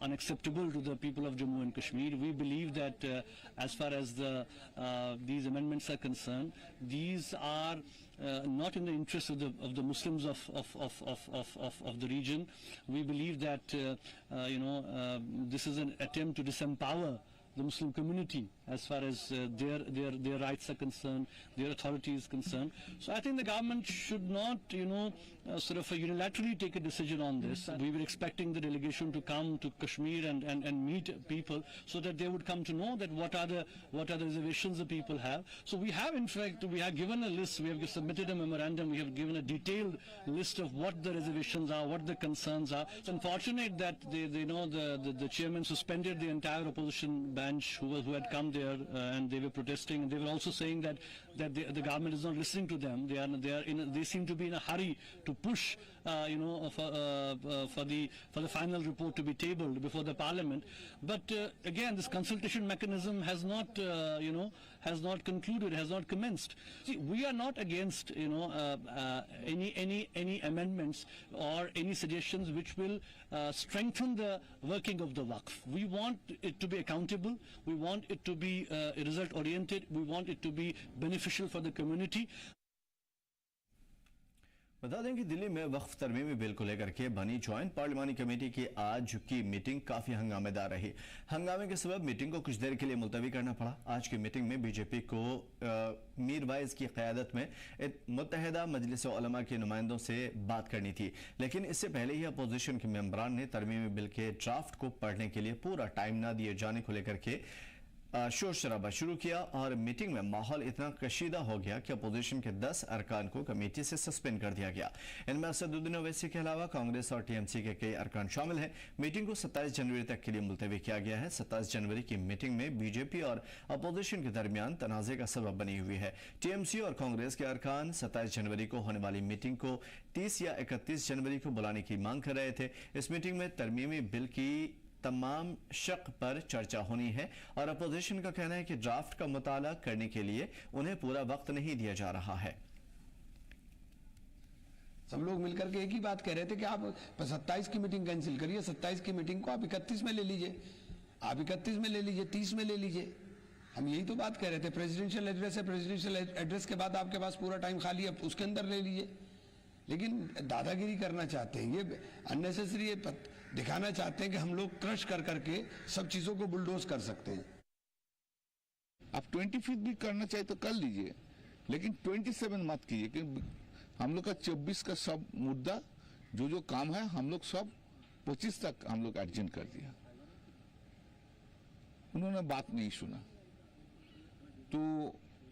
unacceptable to the people of Jammu and Kashmir. We believe that as far as these amendments are concerned, these are not in the interest of the Muslims of the region. We believe that this is an attempt to disempower the Muslim community as far as their rights are concerned, their authority is concerned. So I think the government should not, sort of unilaterally take a decision on this. We were expecting the delegation to come to Kashmir and meet people so that they would come to know that what are the reservations the people have. So we have, in fact, we have given a list, we have submitted a memorandum, we have given a detailed list of what the reservations are, what the concerns are. It's unfortunate that the chairman suspended the entire opposition bench who had come there and they were protesting, and they were also saying that the government is not listening to them. They seem to be in a hurry to push for the final report to be tabled before the parliament. But again, this consultation mechanism has not concluded, has not commenced. See, we are not against any amendments or any suggestions which will strengthen the working of the Waqf. We want it to be accountable. We want it to be result oriented. We want it to be beneficial for the community. बता दें कि दिल्ली में वक्फ तरमीमी bill को लेकर के बनी joint पार्लिमानी committee की आज की मीटिंग काफी हंगामेदार रही। हंगामे के सबब मीटिंग को कुछ देर के लिए मुलतवी करना पड़ा। आज की मीटिंग में बीजेपी को मीरवाइज की क़यादत में मुत्तहिदा मजलिस उलमा के नुमाइंदों से बात करनी थी, लेकिन इससे पहले ही अपोजिशन के मेंबरान ने तरमीमी बिल के ड्राफ्ट को पढ़ने के लिए पूरा टाइम न दिए जाने को लेकर के शोर शराबा शुरू किया और मीटिंग में माहौल इतना कशीदा हो गया कि अपोजिशन के 10 अरकान को कमेटी से सस्पेंड कर दिया गया। इनमें असदुद्दीन ओवैसी के अलावा कांग्रेस और टीएमसी के कई अरकान शामिल हैं। मीटिंग को 27 जनवरी तक के लिए मुलतवी किया गया है। 27 जनवरी की मीटिंग में बीजेपी और अपोजिशन के दरमियान तनाज़े का सबब बनी हुई है। टीएमसी और कांग्रेस के अरकान 27 जनवरी को होने वाली मीटिंग को 30 या 31 जनवरी को बुलाने की मांग कर रहे थे। इस मीटिंग में तरमीमी बिल की तमाम शक पर चर्चा होनी है और अपोजिशन का कहना है कि ड्राफ्ट का मुताला करने के लिए उन्हें पूरा वक्त नहीं दिया जा रहा है। सब लोग मिलकर के एक ही बात कह रहे थे कि आप 27 की मीटिंग कैंसिल करिए, 27 की मीटिंग को आप 31 में ले लीजिए, आप 31 में ले लीजिए, 30 में ले लीजिए। हम यही तो बात कह रहे थे। प्रेसिडेंशियल एड्रेस है, प्रेसिडेंशियल एड्रेस के बाद आपके पास पूरा टाइम खाली है, उसके अंदर ले लीजिए। लेकिन दादागिरी करना चाहते हैं, ये अननेसेसरी दिखाना चाहते हैं कि हम लोग क्रश कर करके सब चीजों को बुलडोज कर सकते हैं। आप 25 भी करना चाहिए तो कर लीजिए, लेकिन 27 मत कीजिए, क्योंकि हम लोग का 24 का सब मुद्दा जो काम है हम लोग सब 25 तक हम लोग एडजेंट कर दिया। उन्होंने बात नहीं सुना तो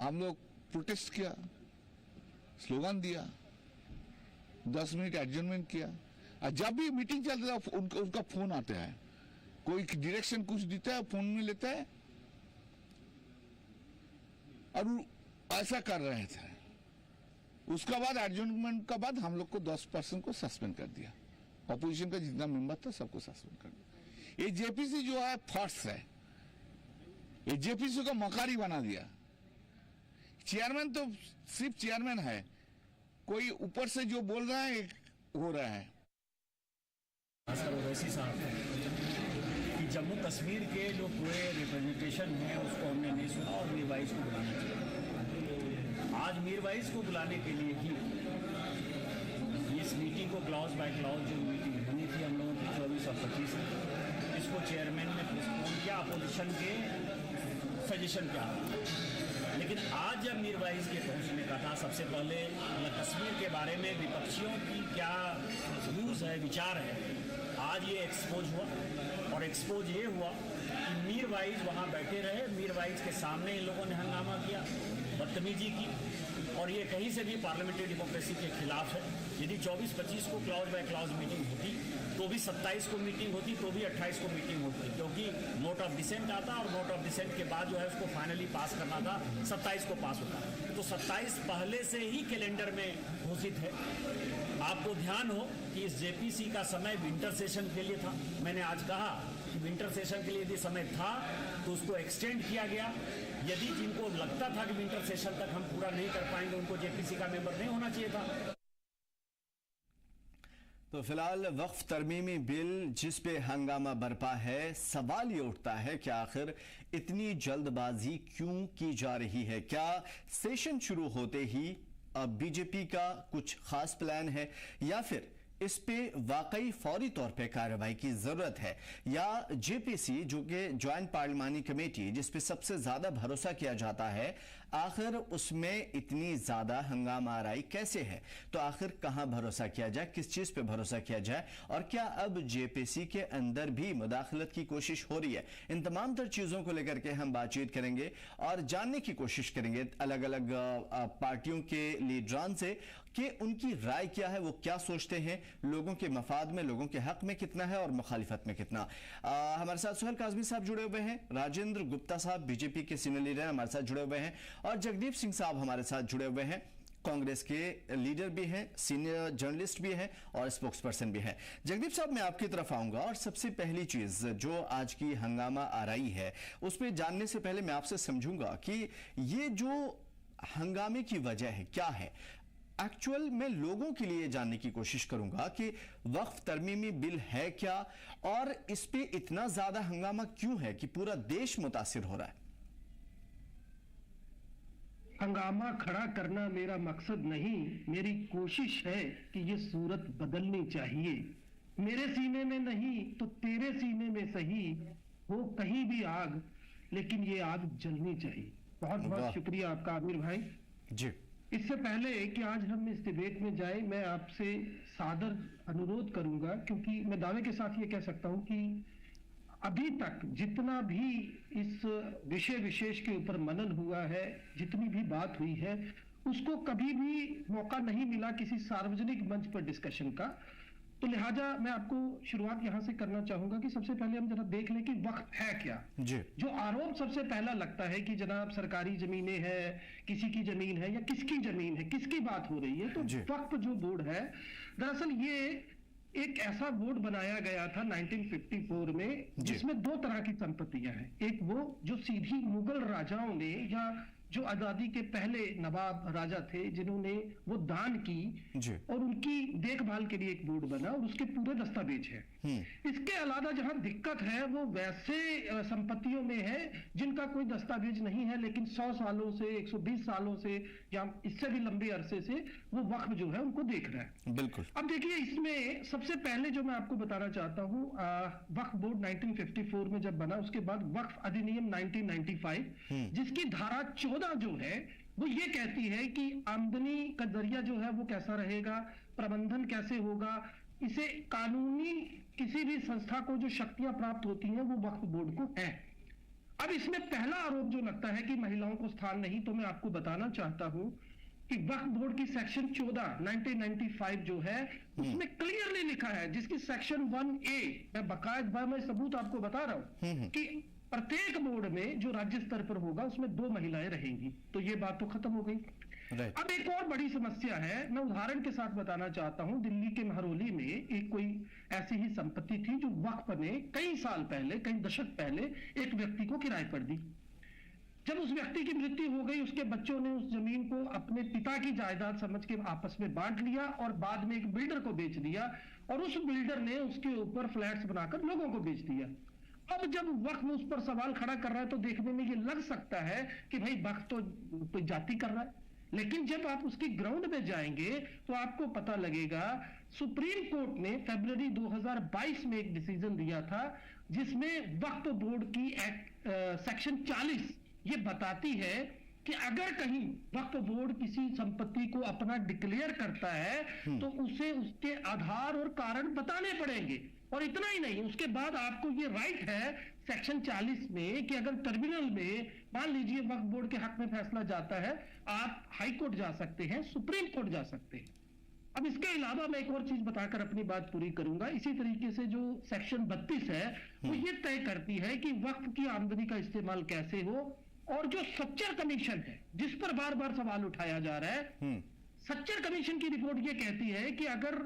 हम लोग प्रोटेस्ट किया, स्लोगन दिया, 10 मिनट एडजर्नमेंट किया। और जब भी मीटिंग चलता है उनका फोन आता है, कोई डायरेक्शन कुछ देता है, फोन में लेता है और ऐसा कर रहे थे। उसका बाद एडजर्नमेंट का बाद हम लोग को 10% को सस्पेंड कर दिया। अपोजिशन का जितना मेंबर था सबको सस्पेंड कर दिया। ये जेपीसी जो है फर्स्ट है, ये जेपीसी को मकारी बना दिया। चेयरमैन तो सिर्फ चेयरमैन है, कोई ऊपर से जो बोल रहा है हो रहा है। ओवैसी साहब कि जम्मू कश्मीर के जो पूरे रिप्रेजेंटेशन है उसको हमने नहीं सुना और मीरवाइज को बुलाना चाहिए। आज मीरवाइज को बुलाने के लिए ही इस मीटिंग को क्लॉज बाय क्लॉज जो मीटिंग होनी थी हम लोगों की 24 और 25 में, इसको चेयरमैन ने पोस्टपोन किया अपोजिशन के सजेशन क्या। लेकिन आज जब मीरवाइज के पहुंचने का था, सबसे पहले कश्मीर के बारे में विपक्षियों की क्या व्यूज़ है, विचार है, आज ये एक्सपोज हुआ। और एक्सपोज ये हुआ कि मीरवाइज वहाँ बैठे रहे, मीरवाइज के सामने इन लोगों ने हंगामा किया, बदतमीजी की, और ये कहीं से भी पार्लियामेंट्री डेमोक्रेसी के खिलाफ है। यदि 24-25 को क्लॉज बाय क्लॉज मीटिंग होती तो भी 27 को मीटिंग होती, तो भी 28 को मीटिंग होती, क्योंकि नोट ऑफ डिसेंट आता और नोट ऑफ डिसेंट के बाद जो है उसको फाइनली पास करना था, 27 को पास होता। तो 27 पहले से ही कैलेंडर में घोषित है। आपको ध्यान हो कि इस जेपीसी का समय विंटर सेशन के लिए था। मैंने आज कहा कि विंटर सेशन के लिए यदि समय था तो उसको एक्सटेंड किया गया। यदि जिनको लगता था कि विंटर सेशन तक हम पूरा नहीं कर पाएंगे, उनको जेपीसी का मेंबर नहीं होना चाहिए था। तो फिलहाल वक्फ तरमीमी बिल जिस पे हंगामा बरपा है, सवाल ये उठता है कि आखिर इतनी जल्दबाजी क्यों की जा रही है? क्या सेशन शुरू होते ही अब बीजेपी का कुछ खास प्लान है, या फिर इस पे वाकई फौरी तौर पे कार्रवाई की जरूरत है, या जेपीसी जो कि ज्वाइंट पार्लिमानी कमेटी जिस पे सबसे ज्यादा भरोसा किया जाता है, आखिर उसमें इतनी ज्यादा हंगामा आराई कैसे है? तो आखिर कहां भरोसा किया जाए, किस चीज पे भरोसा किया जाए, और क्या अब जेपीसी के अंदर भी मुदाखलत की कोशिश हो रही है? इन तमाम तर चीजों को लेकर के हम बातचीत करेंगे और जानने की कोशिश करेंगे अलग अलग पार्टियों के लीडरान से कि उनकी राय क्या है, वो क्या सोचते हैं, लोगों के मफाद में, लोगों के हक में कितना है और मुखालिफत में कितना। हमारे साथ सुहेल काजमी साहब जुड़े हुए हैं, राजेंद्र गुप्ता साहब बीजेपी के सीनियर लीडर हमारे साथ जुड़े हुए हैं, और जगदीप सिंह साहब हमारे साथ जुड़े हुए हैं, कांग्रेस के लीडर भी हैं, सीनियर जर्नलिस्ट भी हैं और स्पोक्स पर्सन भी हैं। जगदीप साहब, मैं आपकी तरफ आऊंगा और सबसे पहली चीज जो आज की हंगामा आ रही है उस पर जानने से पहले मैं आपसे समझूंगा कि ये जो हंगामे की वजह है क्या है। एक्चुअल में लोगों के लिए जानने की कोशिश करूंगा कि वक्फ तरमीमी बिल है क्या, और इस पे इतना ज्यादा हंगामा क्यों है कि पूरा देश मुतासिर हो रहा है। हंगामा खड़ा करना मेरा मकसद नहीं, मेरी कोशिश है कि ये सूरत बदलनी चाहिए। मेरे सीने में नहीं तो तेरे सीने में सही हो कहीं भी आग, लेकिन ये आग जलनी चाहिए। बहुत बहुत शुक्रिया आपका आमिर भाई जी। इससे पहले कि आज हम इस डिबेट में जाए, मैं आपसे सादर अनुरोध करूंगा, क्योंकि मैं दावे के साथ ये कह सकता हूं कि अभी तक जितना भी इस विषय विशेष के ऊपर मनन हुआ है, जितनी भी बात हुई है, उसको कभी भी मौका नहीं मिला किसी सार्वजनिक मंच पर डिस्कशन का। तो लिहाजा मैं आपको शुरुआत यहां से करना चाहूंगा कि सबसे पहले हम जरा देख लें कि वक्फ है क्या जी। जो आरोप सबसे पहला लगता है कि जनाब सरकारी जमीनें हैं, किसी की जमीन है या किसकी जमीन है, किसकी बात हो रही है, तो वक्फ जो बोर्ड है, दरअसल ये एक ऐसा बोर्ड बनाया गया था 1954 में, जिसमें दो तरह की संपत्तियां हैं। एक वो जो सीधी मुगल राजाओं ने या जो आजादी के पहले नवाब राजा थे जिन्होंने वो दान की, और उनकी देखभाल के लिए एक बोर्ड बना और उसके पूरे दस्तावेज है। इसके अलावा जहां दिक्कत है वो वैसे संपत्तियों में है जिनका कोई दस्तावेज नहीं है, लेकिन 100 सालों से 120 सालों से या इससे भी लंबे अरसे से वो वक्फ जो है उनको देख रहा है। बिल्कुल। अब देखिए, इसमें सबसे पहले जो मैं आपको बताना चाहता हूं, वक्फ बोर्ड 1954 में जब बना, उसके बाद वक्फ अधिनियम 1995 जिसकी धारा 14 जो है वो ये कहती है कि आमदनी का जरिया जो है वो कैसा रहेगा, प्रबंधन कैसे होगा, इसे कानूनी किसी भी संस्था को जो शक्तियां प्राप्त होती हैं वो वक्फ बोर्ड को है। अब इसमें पहला आरोप जो लगता है कि महिलाओं को स्थान नहीं, तो मैं आपको बताना चाहता हूं कि वक्फ बोर्ड की सेक्शन 14 1995 जो है उसमें क्लियरली लिखा है, जिसकी सेक्शन 1A मैं बाकायदा मैं सबूत आपको बता रहा हूं कि प्रत्येक बोर्ड में जो राज्य स्तर पर होगा उसमें 2 महिलाएं रहेंगी। तो ये बात तो खत्म हो गई। अब एक और बड़ी समस्या है, मैं उदाहरण के साथ बताना चाहता हूं। दिल्ली के महरौली में एक कोई ऐसी ही संपत्ति थी जो वक्फ ने कई साल पहले, कई दशक पहले एक व्यक्ति को किराए पर दी। जब उस व्यक्ति की मृत्यु हो गई, उसके बच्चों ने उस जमीन को अपने पिता की जायदाद समझ के आपस में बांट लिया और बाद में एक बिल्डर को बेच दिया, और उस बिल्डर ने उसके ऊपर फ्लैट्स बनाकर लोगों को बेच दिया। अब जब वक्फ उस पर सवाल खड़ा कर रहा है तो देखने में ये लग सकता है कि भाई वक्फ तो कोई जाति कर रहा है, लेकिन जब आप उसकी ग्राउंड में जाएंगे तो आपको पता लगेगा सुप्रीम कोर्ट ने फरवरी 2022 में एक डिसीजन दिया था जिसमें वक्फ बोर्ड की सेक्शन 40 ये बताती है कि अगर कहीं वक्फ बोर्ड किसी संपत्ति को अपना डिक्लेयर करता है तो उसे उसके आधार और कारण बताने पड़ेंगे। और इतना ही नहीं, उसके बाद आपको ये राइट है सेक्शन 40 में कि अगर टर्मिनल में मान लीजिए वक्फ बोर्ड के हक में फैसला जाता है, आप हाई कोर्ट जा सकते हैं, सुप्रीम कोर्ट जा सकते हैं। अब इसके अलावा मैं एक और चीज बताकर अपनी बात पूरी करूंगा। इसी तरीके से जो सेक्शन 32 है वो ये तय करती है कि वक्फ की आमदनी का इस्तेमाल कैसे हो, और जो सच्चर कमीशन है जिस पर बार बार सवाल उठाया जा रहा है, सच्चर कमीशन की रिपोर्ट ये कहती है कि अगर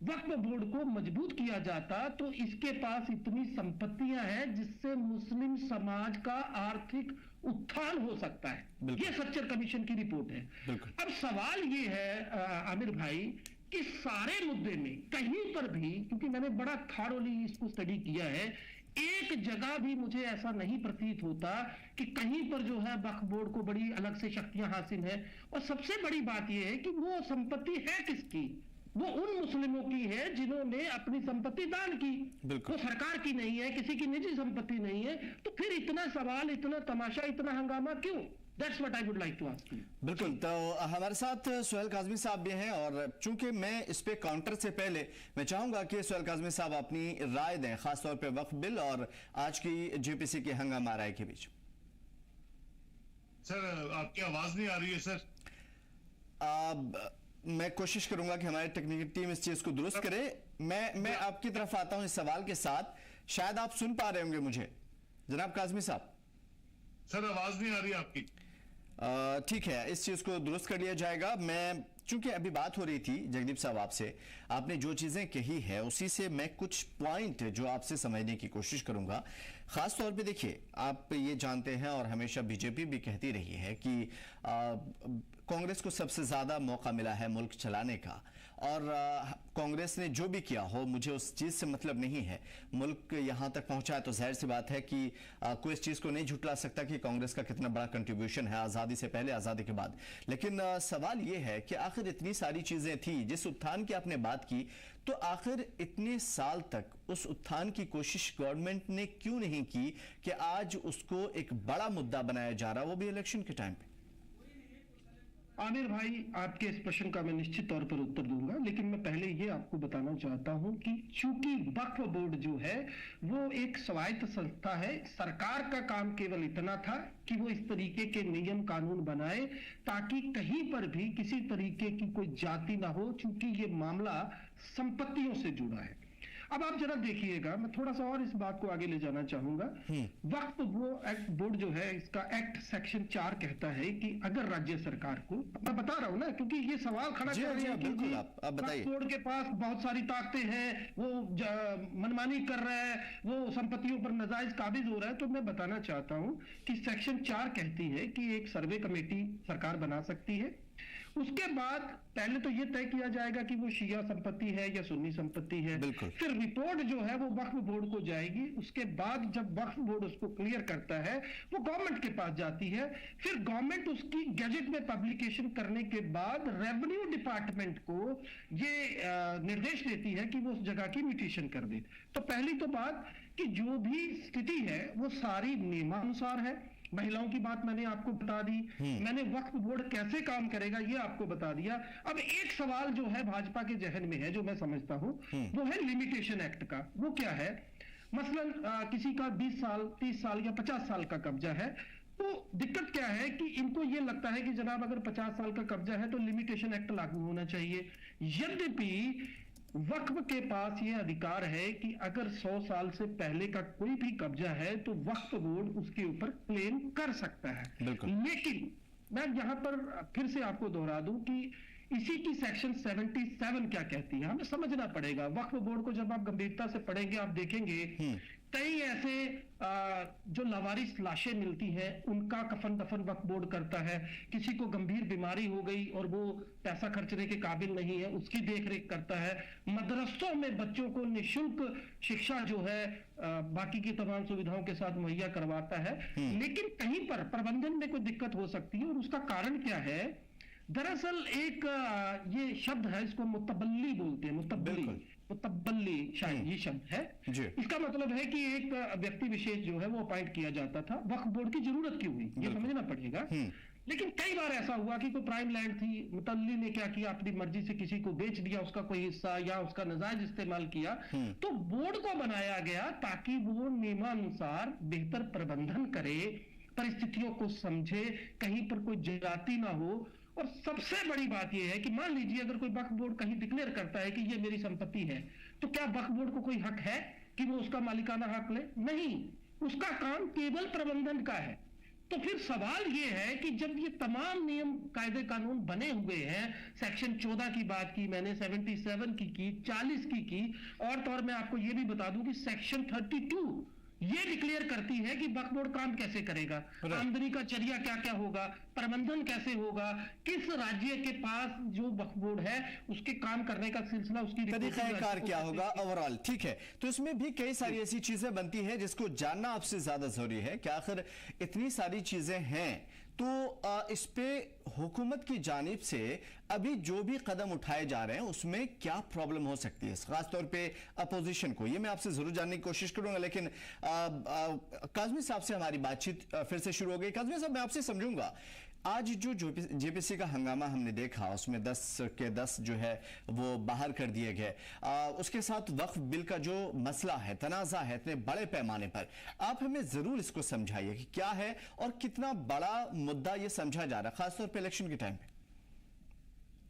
वक्फ बोर्ड को मजबूत किया जाता तो इसके पास इतनी संपत्तियां हैं जिससे मुस्लिम समाज का आर्थिक उत्थान हो सकता है। ये सच्चर कमीशन की रिपोर्ट है। अब सवाल ये है आमिर भाई इस सारे मुद्दे में कहीं पर भी, क्योंकि मैंने बड़ा थारोली इसको स्टडी किया है, एक जगह भी मुझे ऐसा नहीं प्रतीत होता कि कहीं पर जो है वक्फ बोर्ड को बड़ी अलग से शक्तियां हासिल है। और सबसे बड़ी बात यह है कि वो संपत्ति है किसकी? वो उन मुस्लिमों की है जिन्होंने अपनी संपत्ति दान की, वो सरकार की नहीं है, किसी की निजी संपत्ति नहीं है। तो फिर इतना सवाल, इतना तमाशा, इतना हंगामा क्यों? That's what I would like to ask you. बिल्कुल। तो हमारे साथ सुहेल काज़मी साहब भी हैं, और चूंकि मैं इस पे काउंटर से पहले मैं चाहूंगा कि सुहेल काज़मी साहब अपनी राय दें, खासतौर पे वक्फ बिल और आज की जेपीसी के हंगामा राय के बीच। सर आपकी आवाज नहीं आ रही है सर। मैं कोशिश करूंगा कि हमारी टेक्निकल टीम इस चीज को दुरुस्त करे। मैं आपकी तरफ आता हूं इस सवाल के साथ, शायद आप सुन पा रहे होंगे मुझे जनाब काज़मी साहब। सर आवाज नहीं आ रही आपकी। ठीक है, इस चीज को दुरुस्त कर लिया जाएगा। मैं चूंकि अभी बात हो रही थी जगदीप साहब आपसे, आपने जो चीजें कही है उसी से मैं कुछ पॉइंट जो आपसे समझने की कोशिश करूंगा। खास तौर पे देखिए, आप ये जानते हैं और हमेशा बीजेपी भी कहती रही है कि कांग्रेस को सबसे ज्यादा मौका मिला है मुल्क चलाने का, और कांग्रेस ने जो भी किया हो मुझे उस चीज से मतलब नहीं है। मुल्क यहां तक पहुंचा है तो जाहिर सी बात है कि कोई इस चीज को नहीं झुटला सकता कि कांग्रेस का कितना बड़ा कंट्रीब्यूशन है आजादी से पहले, आजादी के बाद। लेकिन सवाल यह है कि आखिर इतनी सारी चीजें थी, जिस उत्थान की आपने बात की, तो आखिर इतने साल तक उस उत्थान की कोशिश गवर्नमेंट ने क्यों नहीं की कि आज उसको एक बड़ा मुद्दा बनाया जा रहा, वो भी इलेक्शन के टाइम पे? आमिर भाई, आपके इस प्रश्न का मैं निश्चित तौर पर उत्तर दूंगा, लेकिन मैं पहले ये आपको बताना चाहता हूं कि चूंकि वक्फ बोर्ड जो है वो एक स्वायत्त संस्था है, सरकार का काम केवल इतना था कि वो इस तरीके के नियम कानून बनाए ताकि कहीं पर भी किसी तरीके की कोई जाति ना हो, चूंकि ये मामला संपत्तियों से जुड़ा है। अब आप जरा देखिएगा, मैं थोड़ा सा और इस बात को आगे ले जाना चाहूंगा। वक्फ बोर्ड जो है, इसका एक्ट सेक्शन 4 कहता है कि अगर राज्य सरकार को, मैं बता रहा हूं ना क्योंकि ये सवाल खड़ा कर रहे हैं कि वक्फ बोर्ड के पास बहुत सारी ताकतें हैं, वो मनमानी कर रहा है, वो संपत्तियों पर नाजायज काबिज हो रहा है, तो मैं बताना चाहता हूं कि सेक्शन 4 कहती है कि एक सर्वे कमेटी सरकार बना सकती है। उसके बाद पहले तो यह तय किया जाएगा कि वो शिया संपत्ति है या सुन्नी संपत्ति है, फिर रिपोर्ट जो है वो वक्फ बोर्ड को जाएगी। उसके बाद जब वक्फ बोर्ड उसको क्लियर करता है वो गवर्नमेंट के पास जाती है, फिर गवर्नमेंट उसकी गैजेट में पब्लिकेशन करने के बाद रेवेन्यू डिपार्टमेंट को ये निर्देश देती है कि वो उस जगह की म्यूटेशन कर दे। तो पहली तो बात कि जो भी स्थिति है वो सारी नियमानुसार है। महिलाओं की बात मैंने आपको बता दी, मैंने वक्फ बोर्ड कैसे काम करेगा ये आपको बता दिया। अब एक सवाल जो है भाजपा के जहन में है, जो मैं समझता हूं, वो है लिमिटेशन एक्ट का। वो क्या है? मसलन किसी का 20 साल, 30 साल या 50 साल का कब्जा है, तो दिक्कत क्या है कि इनको ये लगता है कि जनाब अगर 50 साल का कब्जा है तो लिमिटेशन एक्ट लागू होना चाहिए। यद्यपि वक्फ के पास ये अधिकार है कि अगर 100 साल से पहले का कोई भी कब्जा है तो वक्फ बोर्ड उसके ऊपर क्लेम कर सकता है। लेकिन मैं यहां पर फिर से आपको दोहरा दूं कि इसी की सेक्शन 77 क्या कहती है, हमें समझना पड़ेगा। वक्फ बोर्ड को जब आप गंभीरता से पढ़ेंगे आप देखेंगे कई ऐसे जो लावारिस लाशें मिलती हैं उनका कफन दफन वक्फ बोर्ड करता है। किसी को गंभीर बीमारी हो गई और वो पैसा खर्चने के काबिल नहीं है, उसकी देखरेख करता है। मदरसों में बच्चों को निःशुल्क शिक्षा जो है बाकी की तमाम सुविधाओं के साथ मुहैया करवाता है। लेकिन कहीं पर प्रबंधन में कोई दिक्कत हो सकती है, और उसका कारण क्या है? दरअसल एक ये शब्द है, इसको मुतबल्ली बोलते हैं, मुतबल्ली शायद ये शब्द है। इसका मतलब है कि एक व्यक्ति विशेष जो है वो अपॉइंट किया जाता था। वक्फ बोर्ड की जरूरत क्यों हुई ये समझना पड़ेगा। लेकिन कई बार ऐसा हुआ कि कोई प्राइम लैंड थी, मुतल्ली ने क्या किया, अपनी मर्जी से किसी को बेच दिया उसका कोई हिस्सा या उसका नाजायज इस्तेमाल किया। तो बोर्ड को बनाया गया ताकि वो नियमानुसार बेहतर प्रबंधन करे, परिस्थितियों को समझे, कहीं पर कोई ज्यादती ना हो। और सबसे बड़ी बात यह है कि मान लीजिए अगर कोई वक्फ बोर्ड कहीं डिक्लेयर करता है कि ये मेरी संपत्ति है, तो क्या वक्फ बोर्ड को कोई हक है कि वो उसका मालिकाना हक ले? नहीं, उसका काम केवल प्रबंधन का है। तो फिर सवाल ये है कि जब ये तमाम नियम कायदे कानून बने हुए हैं, सेक्शन 14 की बात की मैंने, 77 की 40 की, और तो और मैं आपको ये भी बता दूं कि सेक्शन 32 ये डिक्लेयर करती है कि वक्फ बोर्ड काम कैसे करेगा, आमदनी का जरिया क्या क्या होगा, प्रबंधन कैसे होगा, किस राज्य के पास जो वक्फ बोर्ड है उसके काम करने का सिलसिला, उसकी तरीकाकार क्या होगा ओवरऑल। ठीक है, तो इसमें भी कई सारी ऐसी चीजें बनती है जिसको जानना आपसे ज्यादा जरूरी है कि आखिर इतनी सारी चीजें हैं तो इस पे हुकूमत की जानिब से अभी जो भी कदम उठाए जा रहे हैं उसमें क्या प्रॉब्लम हो सकती है, खासतौर पे अपोजिशन को, ये मैं आपसे जरूर जानने की कोशिश करूंगा। लेकिन काज़मी साहब से हमारी बातचीत फिर से शुरू हो गई। काज़मी साहब, मैं आपसे समझूंगा, आज जो जेपीसी का हंगामा हमने देखा उसमें 10 के 10 जो है वो बाहर कर दिए गए, उसके साथ वक्फ बिल का जो मसला है, तनाज़ा है इतने बड़े पैमाने पर, आप हमें जरूर इसको समझाइए कि क्या है और कितना बड़ा मुद्दा ये समझा जा रहा है खासतौर पे इलेक्शन के टाइम पे।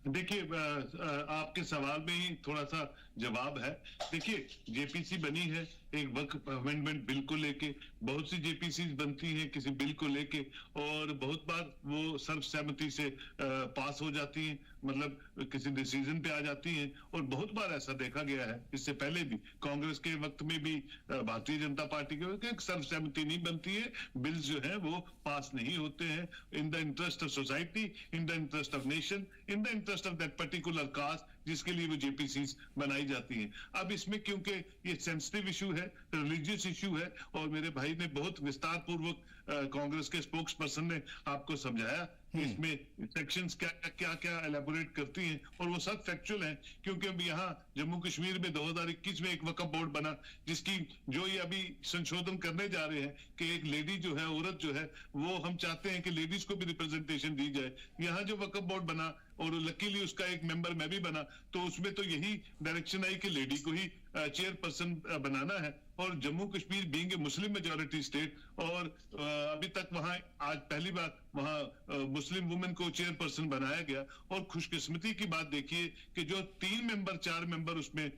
देखिए, आपके सवाल में ही थोड़ा सा जवाब है। देखिए, जेपीसी बनी है एक वक्फ अमेंडमेंट बिल को लेके, बहुत सी जेपीसी बनती हैं किसी बिल को लेके और बहुत बार वो सर्वसहमति से पास हो जाती हैं, मतलब किसी डिसीजन पे आ जाती हैं। और बहुत बार ऐसा देखा गया है, इससे पहले भी कांग्रेस के वक्त में भी भारतीय जनता पार्टी के वक्त सर्वसहमति नहीं बनती है, बिल जो है वो पास नहीं होते हैं इन the interest of society, in the interest of nation, in the interest of that particular caste जिसके लिए वो जेपीसी बनाई जाती हैं। अब इसमें क्योंकि ये सेंसिटिव इशू है, रिलीजियस इशू है, और मेरे भाई ने बहुत विस्तार पूर्वक कांग्रेस के स्पोक्स पर्सन ने आपको समझाया इसमें सेक्शंस क्या एलेबोरेट करती हैं, और वो सब फैक्चुअल हैं। क्योंकि अब यहाँ जम्मू कश्मीर में 2021 में एक वक्फ बोर्ड बना जिसकी जो ये अभी संशोधन करने जा रहे हैं कि एक लेडी जो है, औरत जो है, वो हम चाहते हैं कि लेडीज को भी रिप्रेजेंटेशन दी जाए। यहाँ जो वक्फ बोर्ड बना और लकीली उसका एक मेंबर मैं भी बना, तो उसमें तो यही डायरेक्शन आई कि लेडी को ही चेयरपर्सन बनाना है। और Jammu Kashmir being a Muslim majority state, और अभी तक वहां आज पहली बार वहां मुस्लिम वुमेन को चेयरपर्सन बनाया गया। और खुशकिस्मती की बात देखिए कि जो 3 मेंबर 4 मेंबर उसमें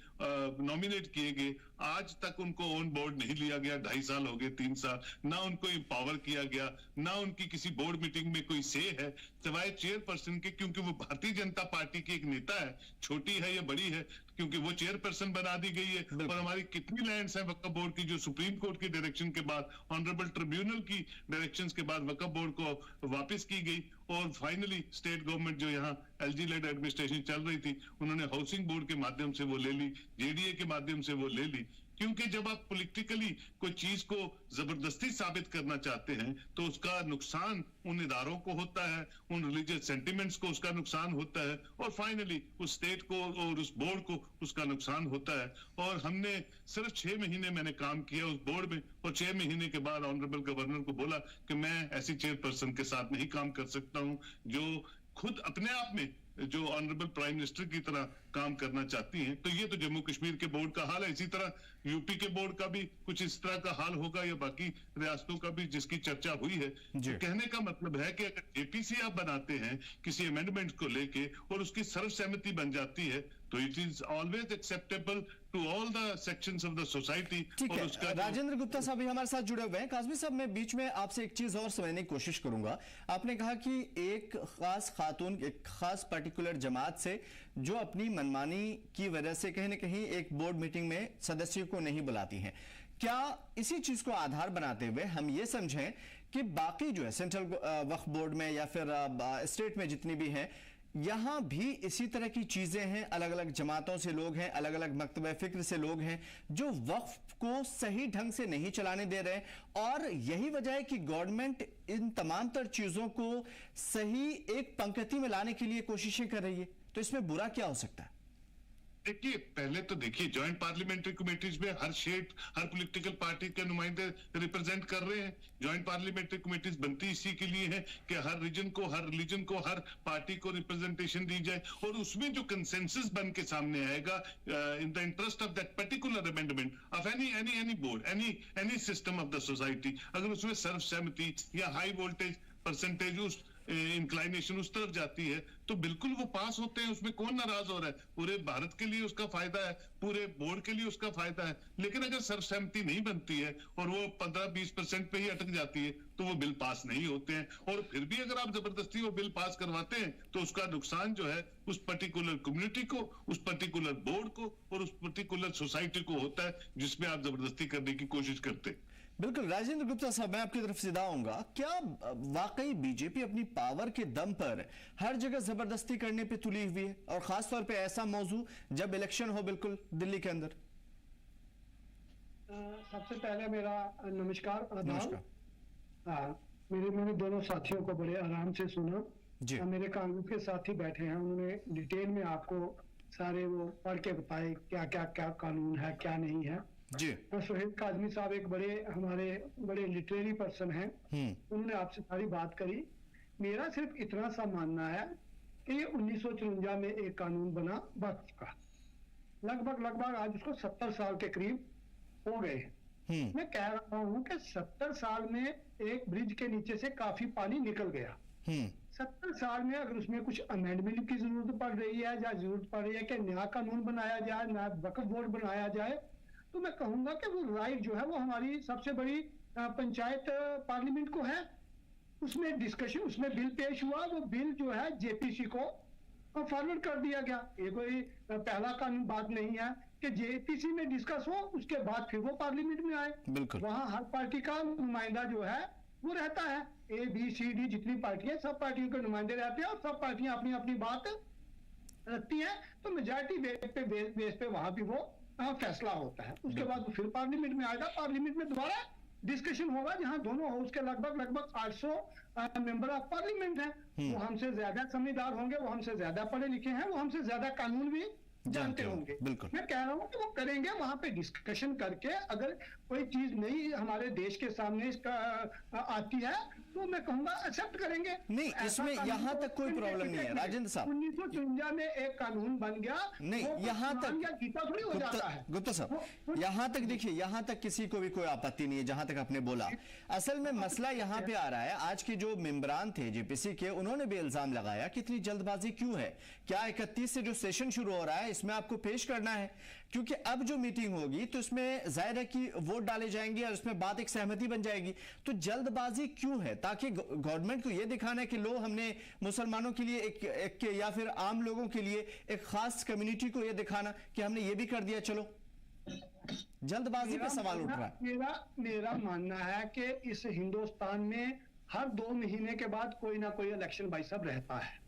नॉमिनेट किए गए, आज तक उनको ऑन बोर्ड नहीं लिया गया। 2.5 साल हो गए, 3 साल, ना उनको एम्पावर किया गया, ना उनकी किसी बोर्ड मीटिंग में कोई से है सिवाय चेयरपर्सन के, क्योंकि वो भारतीय जनता पार्टी की एक नेता है, छोटी है या बड़ी है, क्योंकि वो चेयरपर्सन बना दी गई है। और हमारी कितनी लैंड्स हैं वक्फ बोर्ड की जो सुप्रीम कोर्ट की डायरेक्शन के बाद, ऑनरेबल ट्रिब्यूनल की डायरेक्शंस के बाद वक्फ बोर्ड को वापस की गई। और फाइनली स्टेट गवर्नमेंट जो यहाँ एलजी लेड एडमिनिस्ट्रेशन चल रही थी, उन्होंने हाउसिंग बोर्ड के माध्यम से वो ले ली, जेडीए के माध्यम से वो ले ली। क्योंकि जब आप पॉलिटिकली कोई चीज को जबरदस्ती साबित करना चाहते हैं तो उसका नुकसान उन इदारों को होता है, उन रिलीजियस सेंटिमेंट्स को उसका नुकसान होता है, और फाइनली उस स्टेट को और उस बोर्ड को उसका नुकसान होता है। और हमने सिर्फ 6 महीने मैंने काम किया उस बोर्ड में, और 6 महीने के बाद ऑनरेबल गवर्नर को बोला कि मैं ऐसी चेयरपर्सन के साथ नहीं काम कर सकता हूं जो खुद अपने आप में जो ऑनरेबल प्राइम मिनिस्टर की तरह काम करना चाहती हैं। तो ये तो जम्मू कश्मीर के बोर्ड का हाल है। इसी तरह यूपी के बोर्ड का भी कुछ इस तरह का हाल होगा, या बाकी रियासतों का भी जिसकी चर्चा हुई है। तो कहने का मतलब है कि अगर जेपीसी आप बनाते हैं किसी अमेंडमेंट को लेके और उसकी सर्वसहमति बन जाती है, तो it is always acceptable to all the sections of the society. ठीक है, राजेंद्र गुप्ता साहब भी हमारे साथ जुड़े हुए हैं। काज़मी साहब, मैं बीच में आपसे एक चीज और समझने की कोशिश करूंगा। आपने कहा कि एक खास खातून, एक खास पर्टिकुलर जमात से जो अपनी मनमानी की वजह से कहीं ना कहीं एक बोर्ड मीटिंग में सदस्यों को नहीं बुलाती हैं, क्या इसी चीज को आधार बनाते हुए हम ये समझें कि बाकी जो है सेंट्रल वक्फ बोर्ड में या फिर स्टेट में जितनी भी हैं, यहां भी इसी तरह की चीजें हैं, अलग अलग जमातों से लोग हैं, अलग अलग मकतबे फिक्र से लोग हैं जो वक्फ को सही ढंग से नहीं चलाने दे रहे, और यही वजह है कि गवर्नमेंट इन तमाम तर चीजों को सही एक पंक्ति में लाने के लिए कोशिशें कर रही है? तो इसमें बुरा क्या हो सकता है? देखिए, पहले तो देखिए जॉइंट पार्लियामेंट्री कमेटीज में हर स्टेट, हर पॉलिटिकल पार्टी के नुमाइंदे रिप्रेजेंट कर रहे हैं। जॉइंट पार्लियामेंट्री कमेटीज बनती इसी के लिए है कि हर रीजन को, हर रिलीजन को, हर पार्टी को रिप्रेजेंटेशन दी जाए, और उसमें जो कंसेंसस बन के सामने आएगा इन the interest of that particular amendment of any board, any system of the society, अगर उसमें सर्वसहमति या हाई वोल्टेज परसेंटेज उस इंक्लाइनेशन उस तरफ जाती है, तो बिल्कुल वो पास होते हैं, उसमें कौन नाराज हो रहा है? पूरे भारत के लिए उसका फायदा है, पूरे बोर्ड के लिए उसका फायदा है। लेकिन अगर सर्वसहमति नहीं बनती है और वो 15-20% पे ही अटक जाती है तो वो बिल पास नहीं होते हैं। और फिर भी अगर आप जबरदस्ती वो बिल पास करवाते हैं तो उसका नुकसान जो है उस पर्टिकुलर कम्युनिटी को, उस पर्टिकुलर बोर्ड को और उस पर्टिकुलर सोसाइटी को होता है जिसमें आप जबरदस्ती करने की कोशिश करते हैं। बिल्कुल। राजेंद्र गुप्ता साहब, मैं आपकी तरफ सीधा आऊंगा। क्या वाकई बीजेपी अपनी पावर के दम पर हर जगह जबरदस्ती करने पे तुली हुई है, और खासतौर पे ऐसा मौजू जब इलेक्शन हो बिल्कुल दिल्ली के अंदर? सबसे पहले मेरा नमस्कार, आदाब। नमस्कार। मैंने दोनों साथियों को बड़े आराम से सुना। जी। मेरे कांग्रेस के साथी बैठे हैं, उन्होंने डिटेल में आपको सारे वो पढ़ के बताए क्या क्या क्या कानून है, क्या नहीं है। जी। सोहेल काजमी साहब एक हमारे बड़े लिटरेरी पर्सन हैं, उन्होंने आपसे सारी बात करी। मेरा सिर्फ इतना सा मानना है कि ये 1954 में एक कानून बना वक्फ का, लगभग आज उसको 70 साल के करीब हो गए हैं। मैं कह रहा हूँ कि 70 साल में एक ब्रिज के नीचे से काफी पानी निकल गया। 70 साल में अगर उसमें कुछ अमेंडमेंट की जरूरत पड़ रही है या जरूरत पड़ रही है कि नया कानून बनाया जाए, नया वक्फ बोर्ड बनाया जाए, तो मैं कहूंगा कि वो राइट जो है वो हमारी सबसे बड़ी पंचायत पार्लियामेंट को है। उसमें डिस्कशन, उसमें बिल पेश हुआ, वो बिल जो है जेपीसी को फॉरवर्ड कर दिया गया। ये कोई पहला कानून बात नहीं है कि जेपीसी में डिस्कस हो, उसके बाद फिर वो पार्लियामेंट में आए। वहां हर पार्टी का नुमाइंदा जो है वो रहता है, ABCD जितनी पार्टियां, सब पार्टियों के नुमाइंदे रहते हैं और सब पार्टियां अपनी अपनी बात रखती हैं। तो मेजॉरिटी बेस पे वहां भी वो फैसला होता है। उसके बाद वो फिर पार्लियामेंट में आएगा, पार्लियामेंट में दोबारा डिस्कशन होगा, जहां दोनों हाउस के लगभग 800 मेंबर ऑफ पार्लियामेंट हैं। वो हमसे ज्यादा समझदार होंगे, वो हमसे ज्यादा पढ़े लिखे हैं, वो हमसे ज्यादा कानून भी जानते होंगे। मैं कह रहा हूँ कि वो करेंगे, वहां पे डिस्कशन करके अगर कोई चीज नई हमारे देश के सामने इसका आती है तो मैं कहूंगा एक्सेप्ट करेंगे। नहीं, इसमें यहां तक कोई प्रॉब्लम नहीं है राजेंद्र साहब। 1953 में एक कानून बन गया, नहीं यहां तक गीता थोड़ी हो जाता है। गुप्ता साहब, यहां तक देखिए, यहां तक किसी को भी कोई आपत्ति नहीं है जहां तक आपने बोला। असल में मसला यहां पे आ रहा है, आज के जो मेंबरान थे जेपीसी के, उन्होंने भी इल्जाम लगाया कि इतनी जल्दबाजी क्यों है, क्या 31 से जो सेशन शुरू हो रहा है इसमें आपको पेश करना है, क्योंकि अब जो मीटिंग होगी तो इसमें जाहिर है कि वोट डाले जाएंगे और इसमें बात एक सहमति बन जाएगी। तो जल्दबाजी क्यों है? ताकि गवर्नमेंट को यह दिखाना है कि लो हमने मुसलमानों के लिए एक या फिर आम लोगों के लिए एक खास कम्युनिटी को यह दिखाना कि हमने ये भी कर दिया, चलो जल्दबाजी पे सवाल उठ रहा है। मेरा मानना है कि इस हिंदुस्तान में हर 2 महीने के बाद कोई ना कोई इलेक्शन भाई साहब रहता है।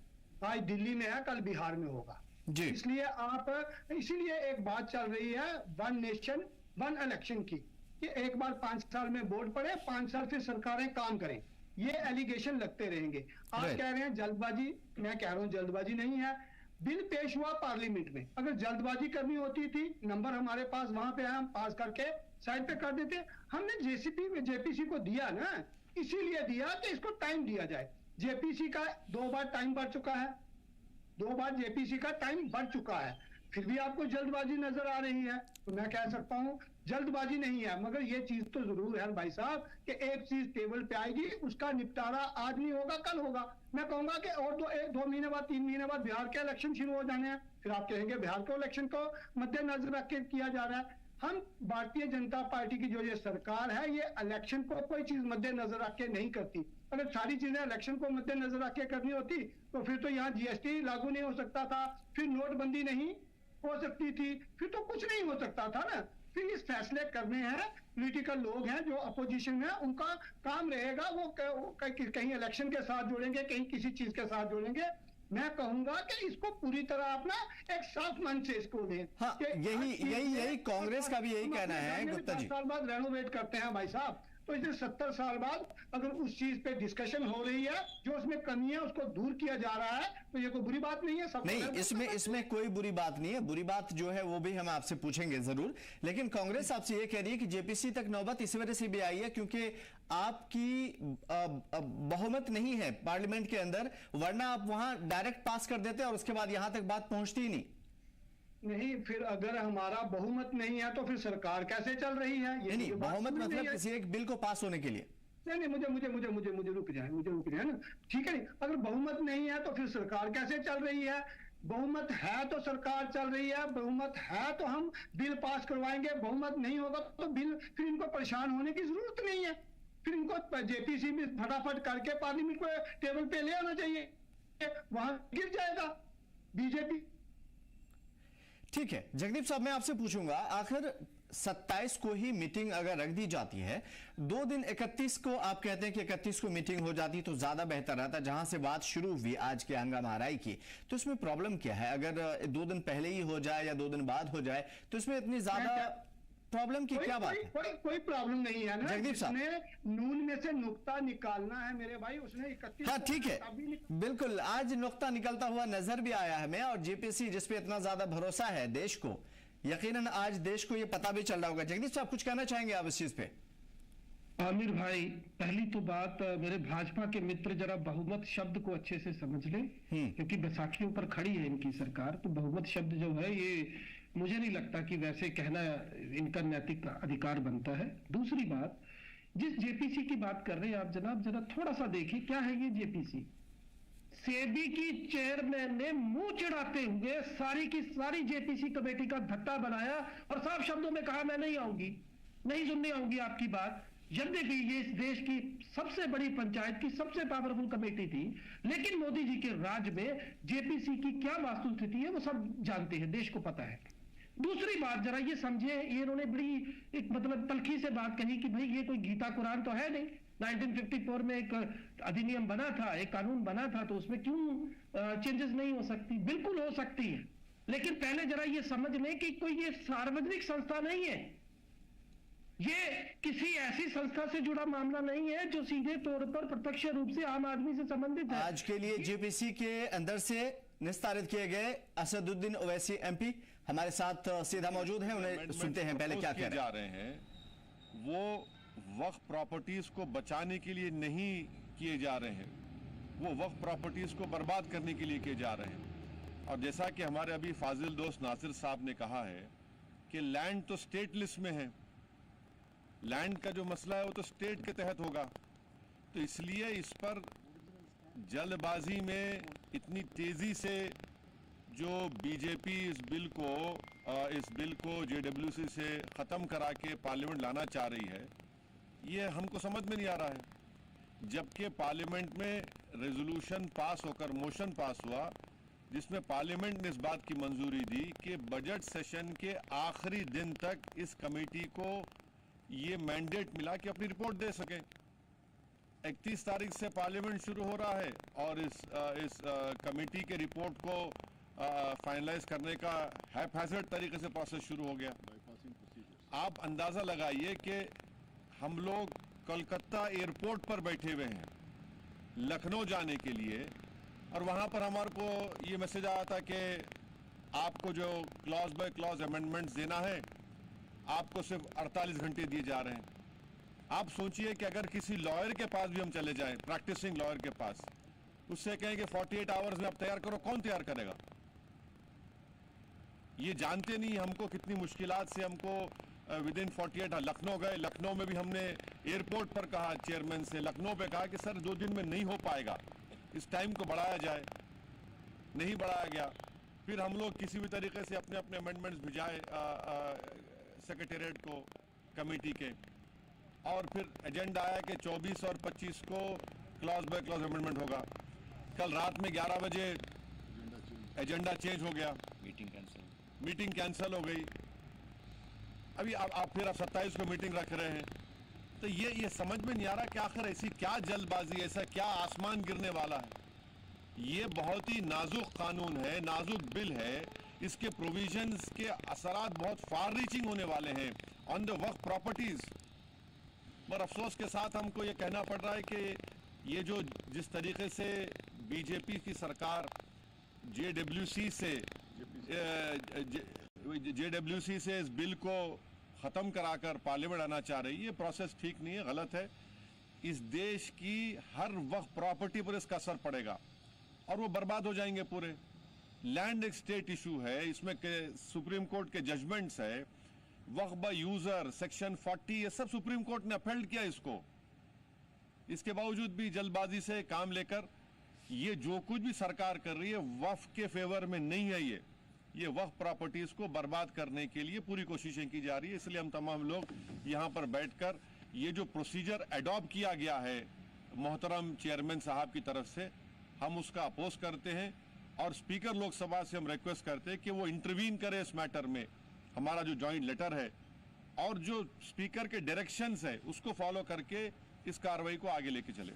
आज दिल्ली में है, कल बिहार में होगा। इसीलिए एक बात चल रही है 1 नेशन 1 इलेक्शन की, कि एक बार 5 साल में वोट पड़े, 5 साल फिर सरकारें काम करें। ये एलिगेशन लगते रहेंगे। आप कह रहे हैं जल्दबाजी, मैं कह रहा हूं जल्दबाजी नहीं है। बिल पेश हुआ पार्लियामेंट में, अगर जल्दबाजी करनी होती थी, नंबर हमारे पास वहां पे है, हम पास करके साइड पे कर देते। हमने जेपीसी को दिया ना, इसीलिए दिया कि इसको टाइम दिया जाए। जेपीसी का 2 बार टाइम बढ़ चुका है, 2 बार जेपीसी का टाइम बढ़ चुका है, फिर भी आपको जल्दबाजी नजर आ रही है। तो मैं कह सकता हूं जल्दबाजी नहीं है, मगर ये चीज तो जरूर है भाई साहब कि एक चीज टेबल पे आएगी, उसका निपटारा आज नहीं होगा, कल होगा। मैं कहूंगा कि और 2 महीने बाद, 3 महीने बाद बिहार के इलेक्शन शुरू हो जाने हैं, फिर आप कहेंगे बिहार के इलेक्शन को मद्देनजर रख के किया जा रहा है। हम भारतीय जनता पार्टी की जो ये सरकार है, ये इलेक्शन को कोई चीज मद्देनजर रख के नहीं करती। अगर सारी चीजें इलेक्शन को मद्देनजर रख के करनी होती तो फिर तो यहाँ GST लागू नहीं हो सकता था, फिर नोटबंदी नहीं हो सकती थी, फिर तो कुछ नहीं हो सकता था ना। फिर इस फैसले करने हैं, पॉलिटिकल लोग हैं जो अपोजिशन में, उनका काम रहेगा, वो कहीं इलेक्शन के साथ जोड़ेंगे, कहीं किसी चीज के साथ जोड़ेंगे। मैं कहूंगा कि इसको पूरी तरह अपना एक साफ मन से इसको लें। हाँ, यही कांग्रेस का भी यही कहना है गुप्ता जी। 10 साल बाद रेनोवेट करते हैं भाई साहब, तो इसे 70 साल बाद अगर उस चीज पे डिस्कशन हो रही है, जो उसमें कमी है उसको दूर किया जा रहा है, तो ये कोई बुरी बात नहीं है। नहीं, इसमें कोई बुरी बात नहीं है। बुरी बात जो है वो भी हम आपसे पूछेंगे जरूर, लेकिन कांग्रेस आपसे ये कह रही है कि जेपीसी तक नौबत इस वजह से भी आई है क्योंकि आपकी बहुमत नहीं है पार्लियामेंट के अंदर, वरना आप वहां डायरेक्ट पास कर देते और उसके बाद यहां तक बात पहुंचती ही नहीं। फिर अगर हमारा बहुमत नहीं है तो फिर सरकार कैसे चल रही है? ये नहीं, बहुमत मतलब किसी एक बिल को पास होने के लिए नहीं, मुझे रुक जाए ना, ठीक है। अगर बहुमत नहीं है तो फिर सरकार कैसे चल रही है? बहुमत है तो सरकार चल रही है, बहुमत है तो हम बिल पास करवाएंगे, बहुमत नहीं होगा तो बिल, फिर इनको परेशान होने की जरूरत नहीं है। फिर इनको जेपीसी में फटाफट करके पार्लियामेंट को टेबल पे ले आना चाहिए, वहां गिर जाएगा बीजेपी। ठीक है जगदीप साहब, मैं आपसे पूछूंगा, आखिर 27 को ही मीटिंग अगर रख दी जाती है, 2 दिन 31 को आप कहते हैं कि 31 को मीटिंग हो जाती तो ज्यादा बेहतर रहता, जहां से बात शुरू हुई आज के हंगामा आरई की, तो इसमें प्रॉब्लम क्या है? अगर 2 दिन पहले ही हो जाए या 2 दिन बाद हो जाए तो इसमें इतनी ज्यादा प्रॉब्लम की क्या बात है? कोई प्रॉब्लम नहीं है ना। जगदीप साहब, उसने नून में से नुक्ता निकालना है मेरे भाई, उसने 31। हाँ ठीक है, बिल्कुल आज नुक्ता निकलता हुआ नजर भी आया हमें, और जेपीसी जिसपे इतना ज्यादा भरोसा है देश को, यकीनन आज देश को ये पता भी चल रहा होगा। जगदीप साहब कुछ कहना चाहेंगे आप इस चीज पे? आमिर भाई, पहली तो बात, मेरे भाजपा के मित्र जरा बहुमत शब्द को अच्छे से समझ लें, क्योंकि बैसाखियों पर खड़ी है इनकी सरकार, तो बहुमत शब्द जो है ये मुझे नहीं लगता कि वैसे कहना इनका नैतिक अधिकार बनता है। दूसरी बात, जिस जेपीसी की बात कर रहे हैं आप जनाब, जरा थोड़ा सा देखिए क्या है ये जेपीसी। सेबी की चेयरमैन ने मुंह चिढ़ाते हुए सारी की सारी जेपीसी कमेटी का धत्ता बनाया और साफ शब्दों में कहा मैं नहीं आऊंगी, नहीं सुनने आऊंगी आपकी बात। यद्यपि ये इस देश की सबसे बड़ी पंचायत की सबसे पावरफुल कमेटी थी, लेकिन मोदी जी के राज में जेपीसी की क्या वास्तुस्थिति है वो सब जानते हैं, देश को पता है। दूसरी बात, जरा ये समझे, ये इन्होंने बड़ी एक मतलब तलखी से बात कही कि भाई ये कोई गीता कुरान तो है नहीं, 1954 में एक अधिनियम बना था, एक कानून बना था, तो उसमें क्यों चेंजेस नहीं हो सकती? बिल्कुल हो सकती है, लेकिन पहले जरा ये समझ लें कि कोई ये सार्वजनिक संस्था नहीं है, ये किसी ऐसी संस्था से जुड़ा मामला नहीं है जो सीधे तौर पर प्रत्यक्ष रूप से आम आदमी से संबंधित है। आज के लिए जेपीसी के अंदर से निस्तारित किए गए असदुद्दीन ओवैसी एमपी हमारे साथ सीधा मौजूद हैं, उन्हें सुनते हैं पहले क्या कह रहे हैं। वो वक्फ प्रॉपर्टीज को बचाने के लिए नहीं किए जा रहे हैं, वो वक्फ प्रॉपर्टीज को बर्बाद करने के लिए किए जा रहे हैं। और जैसा कि हमारे अभी फाजिल दोस्त नासिर साहब ने कहा है कि लैंड तो स्टेट लिस्ट में है, लैंड का जो मसला है वो तो स्टेट के तहत होगा, तो इसलिए इस पर जल्दबाजी में इतनी तेजी से जो बीजेपी इस बिल को जेडब्ल्यूसी से ख़त्म करा के पार्लियामेंट लाना चाह रही है, ये हमको समझ में नहीं आ रहा है। जबकि पार्लियामेंट में रेजोल्यूशन पास होकर मोशन पास हुआ जिसमें पार्लियामेंट ने इस बात की मंजूरी दी कि बजट सेशन के आखिरी दिन तक इस कमेटी को ये मैंडेट मिला कि अपनी रिपोर्ट दे सके। 31 तारीख से पार्लियामेंट शुरू हो रहा है और इस कमेटी के रिपोर्ट को फाइनलाइज करने का हैफेजर्ड तरीके से प्रोसेस शुरू हो गया। आप अंदाजा लगाइए कि हम लोग कोलकाता एयरपोर्ट पर बैठे हुए हैं लखनऊ जाने के लिए, और वहां पर हमारे को ये मैसेज आया था कि आपको जो क्लॉज बाय क्लॉज अमेंडमेंट्स देना है आपको सिर्फ 48 घंटे दिए जा रहे हैं। आप सोचिए कि अगर किसी लॉयर के पास भी हम चले जाएं, प्रैक्टिसिंग लॉयर के पास, उससे कहें कि 48 आवर्स में आप तैयार करो, कौन तैयार करेगा? ये जानते नहीं हमको कितनी मुश्किलात से हमको विद इन 48 लखनऊ गए। लखनऊ में भी हमने एयरपोर्ट पर कहा चेयरमैन से, लखनऊ पे कहा कि सर 2 दिन में नहीं हो पाएगा, इस टाइम को बढ़ाया जाए, नहीं बढ़ाया गया। फिर हम लोग किसी भी तरीके से अपने अपने अमेंडमेंट्स भिजाए सेक्रेटेरिएट को, कमेटी के, और फिर एजेंडा आया कि 24 और 25 को क्लॉज बाय क्लॉज अमेंडमेंट होगा। कल रात में 11 बजे एजेंडा चेंज हो गया, मीटिंग कैंसिल हो गई। अभी आप 27 को मीटिंग रख रहे हैं, तो ये समझ में नहीं आ रहा कि आखिर ऐसी क्या जल्दबाजी, ऐसा क्या आसमान गिरने वाला है। ये बहुत ही नाजुक कानून है, नाजुक बिल है, इसके प्रोविजंस के असरात बहुत फार रीचिंग होने वाले हैं ऑन द वक्फ प्रॉपर्टीज। पर अफसोस के साथ हमको ये कहना पड़ रहा है कि ये जो जिस तरीके से बीजेपी की सरकार जेडब्ल्यूसी से इस बिल को ख़त्म कराकर पार्लियामेंट आना चाह रही है, ये प्रोसेस ठीक नहीं है, गलत है। इस देश की हर वक्फ प्रॉपर्टी पर इसका असर पड़ेगा और वो बर्बाद हो जाएंगे पूरे। लैंड एक स्टेट इशू है, इसमें सुप्रीम कोर्ट के जजमेंट्स है, वक्फ बाय यूजर सेक्शन 40, ये सब सुप्रीम कोर्ट ने अपहेल्ड किया इसको। इसके बावजूद भी जल्दबाजी से काम लेकर ये जो कुछ भी सरकार कर रही है वक्फ के फेवर में नहीं है। ये वक्फ प्रॉपर्टीज को बर्बाद करने के लिए पूरी कोशिशें की जा रही है। इसलिए हम तमाम लोग यहाँ पर बैठकर ये जो प्रोसीजर एडॉप्ट किया गया है मोहतरम चेयरमैन साहब की तरफ से, हम उसका अपोज करते हैं और स्पीकर लोकसभा से हम रिक्वेस्ट करते हैं कि वो इंटरवीन करे इस मैटर में। हमारा जो जॉइंट लेटर है और जो स्पीकर के डायरेक्शंस है उसको फॉलो करके इस कार्रवाई को आगे लेके चले।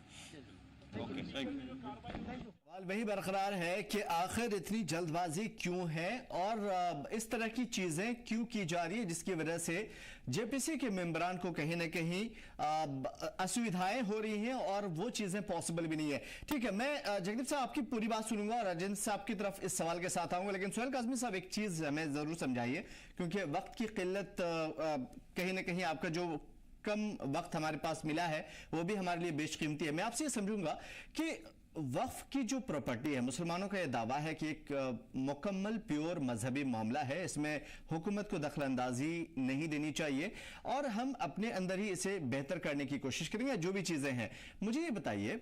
Okay, thank you. सवाल वही बरकरार है कि आखिर इतनी जल्दबाजी क्यों है और इस तरह की चीजें क्यों की जा रही है जिसकी वजह से जेपीसी के मेंबरान को कहीं ना कहीं असुविधाएं हो रही हैं और वो चीजें पॉसिबल भी नहीं है। ठीक है, मैं जगदीप साहब आपकी पूरी बात सुनूंगा और राजेंद्र साहब की तरफ इस सवाल के साथ आऊंगा, लेकिन सुहेल काज़मी साहब एक चीज हमें जरूर समझाइए, क्योंकि वक्त की किल्लत कहीं ना कहीं आपका जो कम वक्त हमारे पास मिला है वो भी हमारे लिए बेशकीमती है। मैं आपसे ये समझूंगा कि वक्फ की जो प्रॉपर्टी है, मुसलमानों का यह दावा है कि एक मुकम्मल प्योर मजहबी मामला है, इसमें हुकूमत को दखलंदाजी नहीं देनी चाहिए और हम अपने अंदर ही इसे बेहतर करने की कोशिश करेंगे। जो भी चीजें हैं, मुझे ये बताइए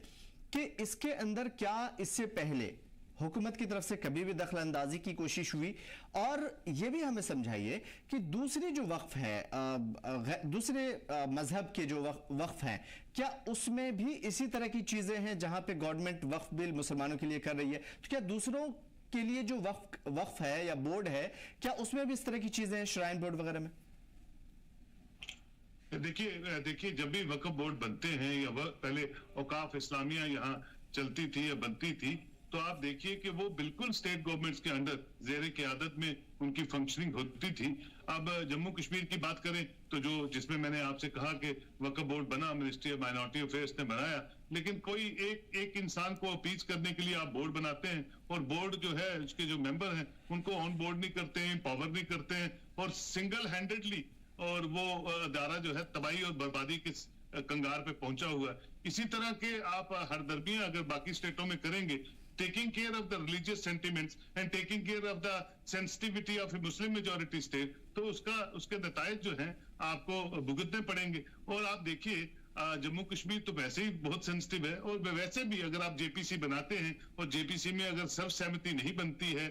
कि इसके अंदर क्या इससे पहले हुकूमत की तरफ से कभी भी दखलंदाजी की कोशिश हुई, और यह भी हमें समझाइए कि दूसरी जो वक्फ है, दूसरे मजहब के जो वक्फ हैं, क्या उसमें भी इसी तरह की चीजें हैं जहां पे गवर्नमेंट वक्फ बिल मुसलमानों के लिए कर रही है? तो क्या दूसरों के लिए जो वक्फ है या बोर्ड है, क्या उसमें भी इस तरह की चीजें हैं, श्राइन बोर्ड वगैरह में? देखिए जब भी वक्फ बोर्ड बनते हैं या पहले औकाफ इस्लामिया यहाँ चलती थी या बनती थी, तो आप देखिए कि वो बिल्कुल स्टेट गवर्नमेंट्स के अंडर ज़ेरे क़यादत में उनकी फंक्शनिंग होती थी। अब जम्मू कश्मीर की बात करें तो जो जिसमें मैंने आपसे कहा कि वक्फ बोर्ड बना, मिनिस्ट्री ऑफ माइनॉरिटी अफेयर्स ने बनाया, लेकिन कोई एक इंसान को अपीच करने के लिए आप बोर्ड बनाते हैं और बोर्ड जो है उसके जो मेंबर हैं उनको ऑन बोर्ड नहीं करते हैं, पावर नहीं करते हैं और सिंगल हैंडेडली और वो अदारा जो है तबाही और बर्बादी के कंगार पे पहुंचा हुआ है। इसी तरह के आप हरदर्मियां अगर बाकी स्टेटों में करेंगे, taking care of the religious sentiments and taking care of the sensitivity of a Muslim majority state, तो उसके नतायज जो हैं आपको भुगतने पड़ेंगे। और आप देखिए जम्मू कश्मीर तो वैसे ही बहुत सेंसिटिव है और वैसे भी अगर आप जेपीसी बनाते हैं और जेपीसी में अगर सर्वसहमति नहीं बनती है,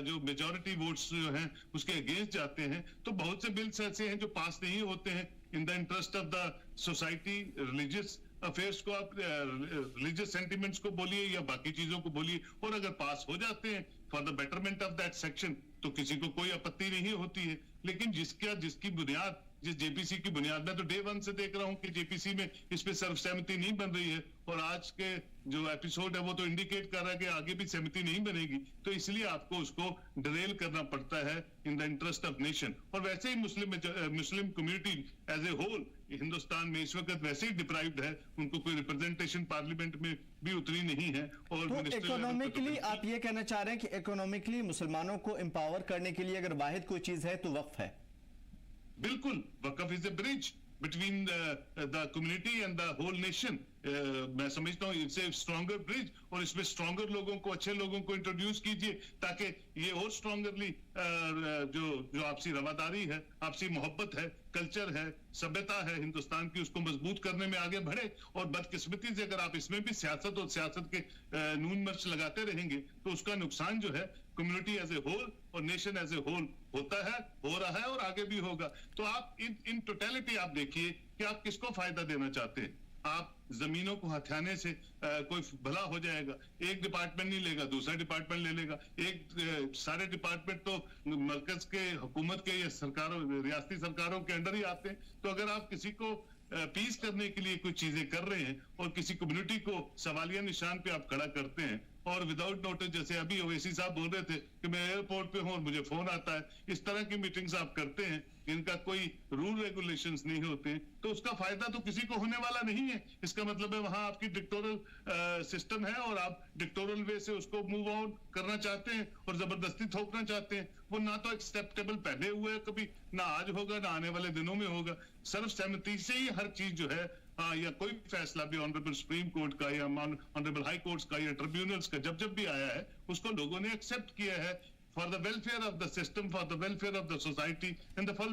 जो मेजॉरिटी वोट्स जो हैं उसके अगेंस्ट जाते हैं, तो बहुत से बिल्स ऐसे हैं जो पास नहीं होते हैं इन the interest of the society, religious affairs को आप रिलीजियस सेंटिमेंट्स को बोलिए या बाकी चीजों को बोलिए, और अगर पास हो जाते हैं for the betterment of that section तो किसी को कोई आपत्ति नहीं होती है। लेकिन जिसकी बुनियाद, जिस जेपीसी की बुनियाद, मैं तो डे वन से देख रहा हूं कि जेपीसी में इस पे सर्वसहमति नहीं बन रही है और आज के जो एपिसोड है वो तो इंडिकेट कर रहा है कि आगे भी सहमति नहीं बनेगी, तो इसलिए आपको उसको डिरेल करना पड़ता है in the interest of nation. और वैसे ही Muslim community as a whole Hindustan में इस वक्त वैसे ही डिप्राइव्ड है, उनको कोई रिप्रेजेंटेशन पार्लियामेंट में भी उतनी नहीं है। और तो इकोनॉमिकली आप ये कहना चाह रहे हैं कि इकोनॉमिकली मुसलमानों को एम्पावर करने के लिए अगर वाहिद कोई चीज है तो वक्फ है? बिल्कुल, waqf is a bridge between the community and the whole nation. मैं समझता हूँ इट्स ए स्ट्रॉन्गर ब्रिज, और इसमें स्ट्रॉन्गर लोगों को, अच्छे लोगों को इंट्रोड्यूस कीजिए ताकि ये और स्ट्रॉन्गरली जो आपसी रवादारी है, आपसी मोहब्बत है, कल्चर है, सभ्यता है हिंदुस्तान की, उसको मजबूत करने में आगे बढ़े। और बदकिस्मती से अगर आप इसमें भी सियासत और सियासत के नून मिर्च लगाते रहेंगे तो उसका नुकसान जो है कम्युनिटी एज ए होल और नेशन एज ए होल होता है, हो रहा है और आगे भी होगा। तो आप इन टोटलिटी आप देखिए कि आप किसको फायदा देना चाहते हैं। आप जमीनों को हथियाने से कोई भला हो जाएगा, एक डिपार्टमेंट नहीं लेगा, दूसरा डिपार्टमेंट ले लेगा, सारे डिपार्टमेंट तो मरकज के हुकूमत के या सरकारों, रियासती सरकारों के अंडर ही आते हैं। तो अगर आप किसी को पीस करने के लिए कुछ चीजें कर रहे हैं और किसी कम्युनिटी को सवालिया निशान पे आप खड़ा करते हैं और विदाउट नोटिस, जैसे अभी ओवैसी साहब बोल रहे थे कि मैं एयरपोर्ट पे हूं और मुझे फोन आता है, इस तरह की मीटिंग्स आप करते हैं जिनका कोई रूल रेगुलेशंस नहीं होते, तो उसका फायदा तो किसी को होने वाला नहीं है। इसका मतलब है वहां आपकी डिक्टोरल सिस्टम है और आप डिक्टोरल वे से उसको मूव ऑन करना चाहते हैं और जबरदस्ती थोपना चाहते हैं। वो ना तो एक्सेप्टेबल पहले हुआ है कभी, ना आज होगा, ना आने वाले दिनों में होगा। सर्वसहमति से ही हर चीज जो है या कोई फैसला भी ऑनरेबल सुप्रीम कोर्ट का या ऑनरेबल हाई कोर्ट्स का या ट्रिब्यूनल्स का जब भी आया है उसको लोगों ने एक्सेप्ट किया है for the welfare of the system, for the welfare of the society and for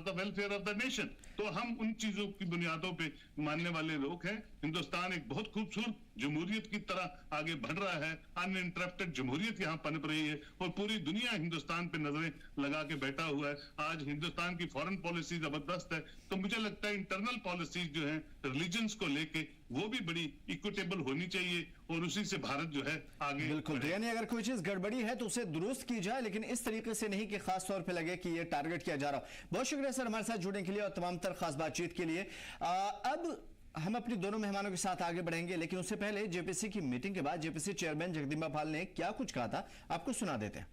the welfare of the nation. तो हम उन चीजों की बुनियादों पे मानने वाले लोग हैं। हिंदुस्तान एक बहुत खूबसूरत जमहूरियत की तरह आगे बढ़ रहा है, अनइंटरप्टेड जमहूरियत यहाँ पनप रही है और पूरी दुनिया हिंदुस्तान पे नजरें लगा के बैठा हुआ है। आज हिंदुस्तान की फॉरेन पॉलिसी जबरदस्त है, तो मुझे लगता है इंटरनल पॉलिसीज जो है रिलीजन्स को लेके वो भी बड़ी इक्विटेबल होनी चाहिए और उसी से भारत जो है आगे बिल्कुल। तो यानी अगर कोई चीज गड़बड़ी है तो उसे दुरुस्त की जाए, लेकिन इस तरीके से नहीं कि खास तौर पे लगे कि ये टारगेट किया जा रहा हो। बहुत शुक्रिया सर हमारे साथ जुड़ने के लिए और तमाम तर खास बातचीत के लिए। अब हम अपने दोनों मेहमानों के साथ आगे बढ़ेंगे, लेकिन उससे पहले जेपीसी की मीटिंग के बाद जेपीसी चेयरमैन जगदीम्बा पाल ने क्या कुछ कहा था आपको सुना देते हैं।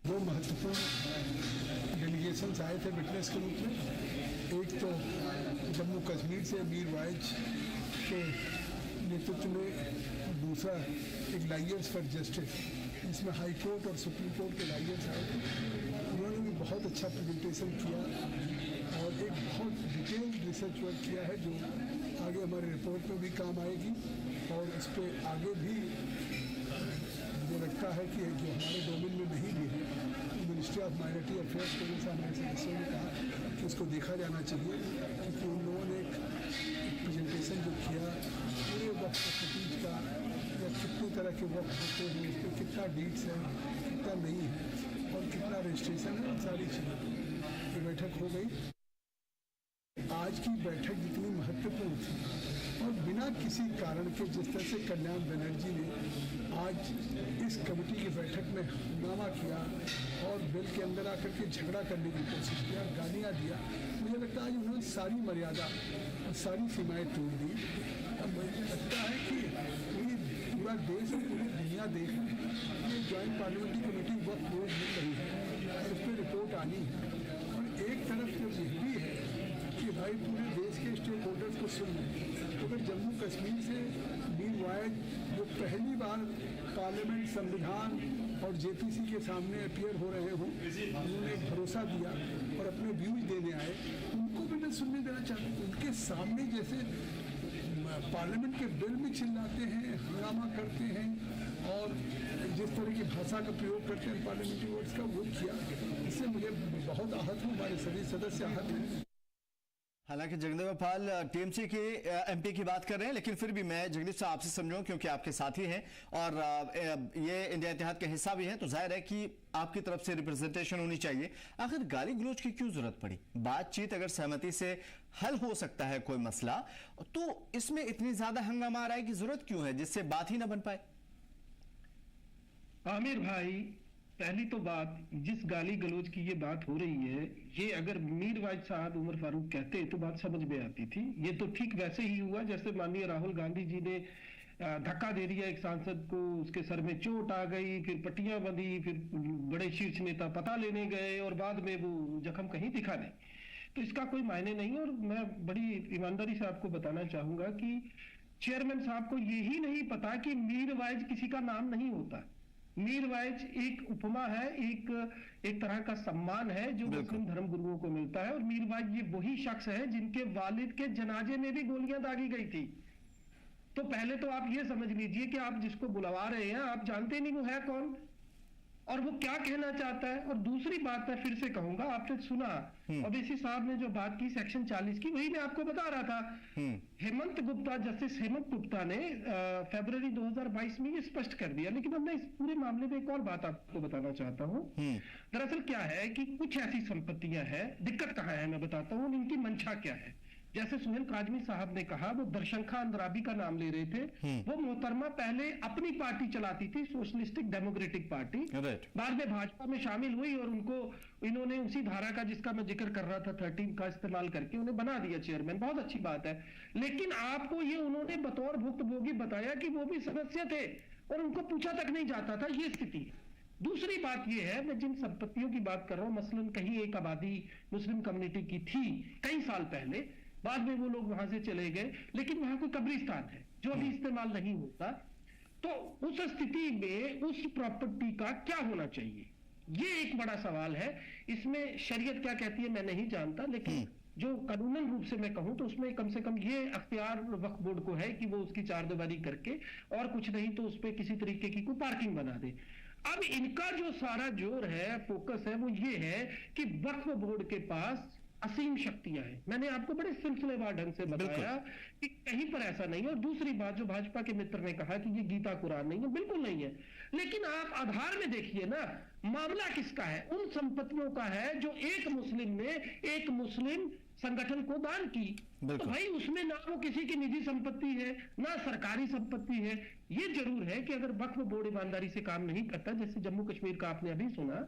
दो महत्वपूर्ण डेलीगेशंस आए थे विटनेस के रूप में। एक तो जम्मू कश्मीर से मीर वाइज के नेतृत्व में, दूसरा एक लायर्स फॉर जस्टिस, इसमें हाई कोर्ट और सुप्रीम कोर्ट के लायर्स आए थे। उन्होंने भी बहुत अच्छा प्रेजेंटेशन किया और एक बहुत डिटेल्ड रिसर्च वर्क किया है जो आगे हमारे रिपोर्ट में भी काम आएगी और इस पर आगे भी मुझे लगता है कि जो हमारे डोमेन में नहीं भी है, मिनिस्ट्री ऑफ माइनॉरिटी अफेयर्स के जैसा हमारे सदस्यों ने कहा कि इसको देखा जाना चाहिए, क्योंकि उन लोगों ने एक प्रेजेंटेशन जो किया पूरे वक्त प्रॉपर्टीज का या कितने तरह के वक्त होते हैं, उस पर कितना डीड्स है, कितना नहीं है और कितना रजिस्ट्रेशन है, सारी चीज़ें ये बैठक हो गई। आज की बैठक जितनी महत्वपूर्ण थी और बिना किसी कारण के जिस तरह से कल्याण बनर्जी ने आज इस कमेटी की बैठक में हंगामा किया और बिल के अंदर आकर के झगड़ा करने की कोशिश किया, गालियाँ दिया, मुझे लगता है आज उन्होंने सारी मर्यादा और सारी सीमाएं तोड़ दी। और मुझे लगता है कि पूरा देश और पूरी दुनिया देख रही है ये जॉइंट पार्लियामेंट्री कमेटी वक्त रोज मिल रही है और उस पर रिपोर्ट आनी है। और एक तरफ जो ये भी है कि भाई पूरे देश के स्टेक होल्डर्स को सुन लें, तो अगर जम्मू कश्मीर से मीर वाइज जो पहली बार पार्लियामेंट, संविधान और जेपीसी के सामने अपीयर हो रहे हों, उन्होंने भरोसा दिया और अपने व्यूज देने आए, उनको भी मैं सुनने देना चाहती हूँ। उनके सामने जैसे पार्लियामेंट के बिल में चिल्लाते हैं, हंगामा करते हैं और जिस तरह की भाषा का प्रयोग करते हैं पार्लियामेंट्री वर्ड्स का, वो किया, इससे मुझे बहुत आहत हूँ, हमारे सभी सदस्य आहत हैं। हालांकि जगदीम्बा पाल टीएमसी के एमपी की बात कर रहे हैं, लेकिन फिर भी मैं जगदीश साहब आपसे समझूं क्योंकि आपके साथी हैं और ये इंडिया इत्तेहाद का हिस्सा भी हैं, तो जाहिर है कि आपकी तरफ से रिप्रेजेंटेशन होनी चाहिए। आखिर गाली गलौज की क्यों जरूरत पड़ी? बातचीत अगर सहमति से हल हो सकता है कोई मसला, तो इसमें इतनी ज्यादा हंगामा आ रहा है कि जरूरत क्यों है जिससे बात ही ना बन पाए? आमिर भाई, पहली तो बात, जिस गाली गलौज की ये बात हो रही है, ये अगर मीर वाइज साहब उमर फारूक कहते तो बात समझ में आती थी। ये तो ठीक वैसे ही हुआ जैसे माननीय राहुल गांधी जी ने धक्का दे दिया एक सांसद को, उसके सर में चोट आ गई, फिर पट्टियां बंधी, फिर बड़े शीर्ष नेता पता लेने गए और बाद में वो जख्म कहीं दिखा नहीं। तो इसका कोई मायने नहीं। और मैं बड़ी ईमानदारी से आपको बताना चाहूंगा कि चेयरमैन साहब को यही नहीं पता कि मीर वाइज किसी का नाम नहीं होता। मीर वाइज एक उपमा है, एक तरह का सम्मान है जो मुस्लिम धर्म गुरुओं को मिलता है। और मीर वाइज ये वही शख्स है जिनके वालिद के जनाजे में भी गोलियां दागी गई थी। तो पहले तो आप ये समझ लीजिए कि आप जिसको बुलवा रहे हैं आप जानते नहीं वो है कौन और वो क्या कहना चाहता है। और दूसरी बात मैं फिर से कहूंगा, आपने सुना ओबीसी साहब ने जो बात की सेक्शन 40 की, वही मैं आपको बता रहा था। हेमंत गुप्ता, जस्टिस हेमंत गुप्ता ने फरवरी 2022 में ये स्पष्ट कर दिया। लेकिन अब मैं इस पूरे मामले में एक और बात आपको बताना चाहता हूँ। दरअसल क्या है कि कुछ ऐसी संपत्तियां हैं, दिक्कत कहाँ है मैं बताता हूँ, इनकी मंशा क्या है। जैसे सुहेल काजमी साहब ने कहा, वो दर्शंखा अंद्राबी का नाम ले रहे थे। वो मोहतरमा पहले अपनी पार्टी चलाती थी, सोशलिस्टिक डेमोक्रेटिक पार्टी, बाद में भाजपा में शामिल हुई और उनको इन्होंने उसी धारा का जिसका मैं जिक्र कर रहा था 13 का इस्तेमाल करके उन्हें बना दिया चेयरमैन। बहुत अच्छी बात है। लेकिन आपको ये उन्होंने बतौर भुक्तभोगी बताया कि वो भी सदस्य थे और उनको पूछा तक नहीं जाता था। ये स्थिति। दूसरी बात यह है, मैं जिन संपत्तियों की बात कर रहा हूं, मसलन कहीं एक आबादी मुस्लिम कम्युनिटी की थी कई साल पहले, बाद में वो लोग वहां से चले गए, लेकिन वहां कोई कब्रिस्तान है जो अभी इस्तेमाल नहीं होता। तो उस स्थिति में उस प्रॉपर्टी का क्या होना चाहिए, ये एक बड़ा सवाल है। इसमें शरीयत क्या कहती है मैं नहीं जानता, लेकिन जो कानूनन रूप से मैं कहूं तो उसमें कम से कम ये अख्तियार वक्फ बोर्ड को है कि वो उसकी चारदीवारी करके और कुछ नहीं तो उस पर किसी तरीके की कोई पार्किंग बना दे। अब इनका जो सारा जोर है, फोकस है, वो ये है कि वक्फ बोर्ड के पास असीम शक्तियां हैं। मैंने आपको बड़े सिलसिलेवार ढंग से बताया कि कहीं पर ऐसा नहीं है। और दूसरी बात जो भाजपा के मित्र ने कहा कि ये गीता कुरान नहीं है, बिल्कुल नहीं है। लेकिन आप आधार में देखिए ना, मामला किसका है? उन संपत्तियों का है जो एक मुस्लिम ने एक मुस्लिम संगठन को दान की। तो भाई उसमें ना वो किसी की निजी संपत्ति है ना सरकारी संपत्ति है। ये जरूर है कि अगर वक्फ बोर्ड ईमानदारी से काम नहीं करता, जैसे जम्मू कश्मीर का आपने अभी सुना,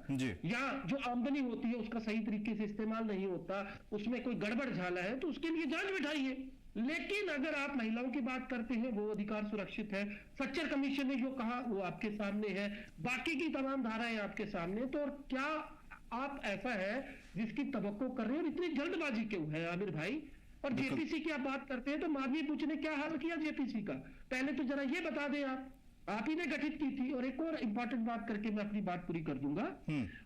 या जो आमदनी होती है उसका सही तरीके से इस्तेमाल नहीं होता, उसमें कोई गड़बड़ झाला है, तो उसके लिए जांच बिठाइए। लेकिन अगर आप महिलाओं की बात करते हैं, वो अधिकार सुरक्षित है। सच्चर कमीशन ने जो कहा वो आपके सामने है, बाकी की तमाम धाराएं आपके सामने। तो क्या आप ऐसा है जिसकी तवक्को कर रहे हैं, और इतनी जल्दबाजी क्यों है आमिर भाई? और जेपीसी की आप बात करते हैं तो माधवी बुच ने क्या हाल किया जेपीसी का, पहले तो जरा ये बता दें। आप ही ने गठित की थी। और एक और इंपॉर्टेंट बात करके मैं अपनी बात पूरी कर दूंगा।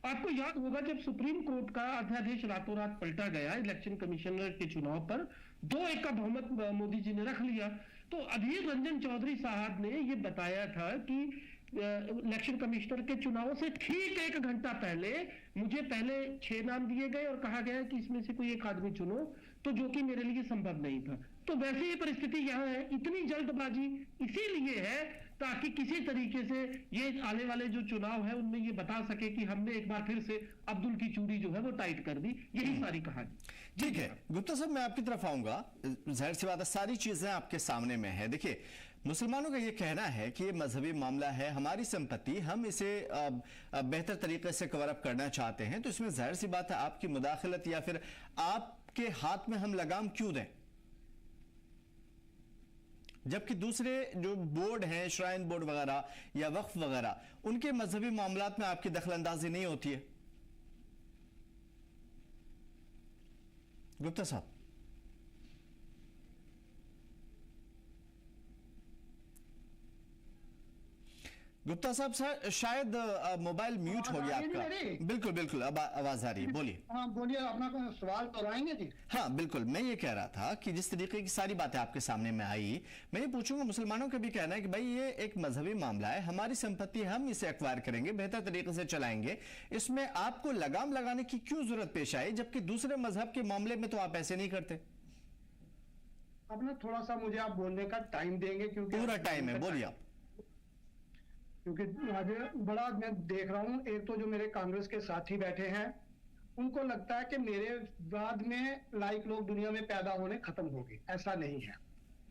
आपको याद होगा जब सुप्रीम कोर्ट का अध्यादेश रातों रात पलटा गया इलेक्शन कमिश्नर के चुनाव पर, 2-1 का बहुमत मोदी जी ने रख लिया, तो अधीर रंजन चौधरी साहब ने ये बताया था कि इलेक्शन कमिश्नर के चुनाव से ठीक 1 घंटा पहले मुझे पहले 6 नाम दिए गए और कहा गया कि इसमें से कोई एक आदमी चुनो, तो जो कि मेरे लिए संभव नहीं था। तो वैसे ही परिस्थिति यहाँ है। इतनी जल्दबाजी इसीलिए है ताकि किसी तरीके से ये आने वाले जो चुनाव है उनमें ये बता सके कि हमने एक बार फिर से अब्दुल की चूड़ी जो है वो टाइट कर दी। यही सारी कहानी। ठीक है गुप्ता साहब, मैं आपकी तरफ आऊंगा। जाहिर सी बात है सारी चीजें आपके सामने में है। देखिए, मुसलमानों का ये कहना है कि ये मजहबी मामला है, हमारी संपत्ति, हम इसे बेहतर तरीके से कवर अप करना चाहते हैं, तो इसमें जाहिर सी बात है आपकी मुदाखलत या फिर आपके हाथ में हम लगाम क्यों दें? जबकि दूसरे जो बोर्ड हैं, श्राइन बोर्ड वगैरह या वक्फ वगैरह, उनके मजहबी मामलात में आपकी दखलंदाजी नहीं होती है। गुप्ता साहब, गुप्ता साहब शायद मोबाइल म्यूट हो गया आपका। बिल्कुल बिल्कुल, अब आवाज आ रही है, बोलिए। हाँ बोलिए, अपना सवाल दोहराएंगे जी। हाँ बिल्कुल, मैं ये कह रहा था कि जिस तरीके की सारी बातें आपके सामने में आई, मैं ये पूछूंगा, मुसलमानों का भी कहना है कि भाई ये एक मजहबी मामला है, हमारी संपत्ति हम इसे एक्वायर करेंगे, बेहतर तरीके से चलाएंगे, इसमें आपको लगाम लगाने की क्यों जरूरत पेश आई, जबकि दूसरे मजहब के मामले में तो आप ऐसे नहीं करते। अब ना थोड़ा सा मुझे आप बोलने का टाइम देंगे, क्योंकि पूरा टाइम है, बोलिए आप। क्योंकि आज बड़ा मैं देख रहा हूं, एक तो जो मेरे कांग्रेस के साथी बैठे हैं उनको लगता है कि मेरे बाद में लाइक लोग दुनिया में पैदा होने खत्म हो गए। ऐसा नहीं है,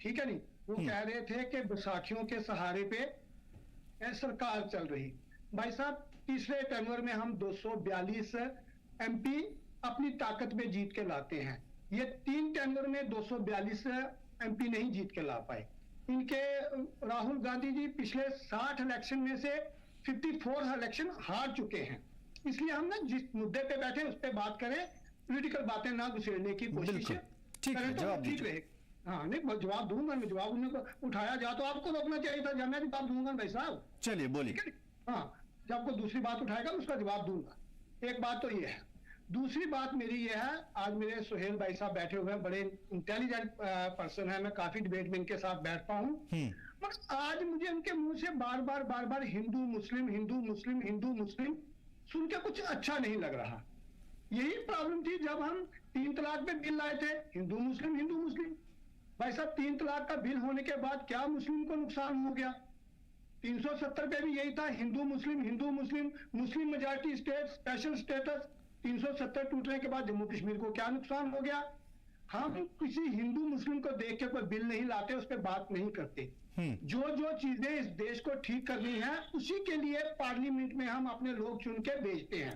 ठीक है नहीं। वो कह रहे थे कि बैसाखियों के सहारे पे सरकार चल रही। भाई साहब, तीसरे टेन्योर में हम 242 एमपी अपनी ताकत में जीत के लाते हैं। ये 3 टेन्योर में 242 एमपी नहीं जीत के ला पाए। इनके राहुल गांधी जी पिछले 60 इलेक्शन में से 54 इलेक्शन हार चुके हैं। इसलिए हम ना जिस मुद्दे पे बैठे उस पे बात करें, पॉलिटिकल बातें ना घुसेड़ने की कोशिश करें तो ठीक रहेगा। हाँ नहीं, जवाब दूंगा मैं, जवाब उन्हें उठाया जा तो आपको रोकना चाहिए था, मैं भी जवाब दूंगा भाई साहब। चलिए बोलिए। हाँ, जब आपको दूसरी बात उठाएगा उसका जवाब दूंगा। एक बात तो ये है। दूसरी बात मेरी ये है, आज मेरे सुहेल भाई साहब बैठे हुए हैं, बड़े इंटेलिजेंट पर्सन है, मैं काफी डिबेट में इनके साथ बैठता हूँ, मगर आज मुझे उनके मुंह से बार बार हिंदू मुस्लिम हिंदू मुस्लिम हिंदू मुस्लिम सुन के कुछ अच्छा नहीं लग रहा। यही प्रॉब्लम थी जब हम 3 तलाक पे बिल लाए थे, हिंदू मुस्लिम। भाई साहब, 3 तलाक का बिल होने के बाद क्या मुस्लिम को नुकसान हो गया? 370 पे भी यही था, Hindu Muslim, Muslim majority state, special status. 370 टूटने के बाद जम्मू कश्मीर को क्या नुकसान हो गया? हम किसी हिंदू मुस्लिम को देख के कोई बिल नहीं लाते, उस पर बात नहीं करते। जो चीजें इस देश को ठीक करनी है उसी के लिए पार्लियामेंट में हम अपने लोग चुन के भेजते हैं।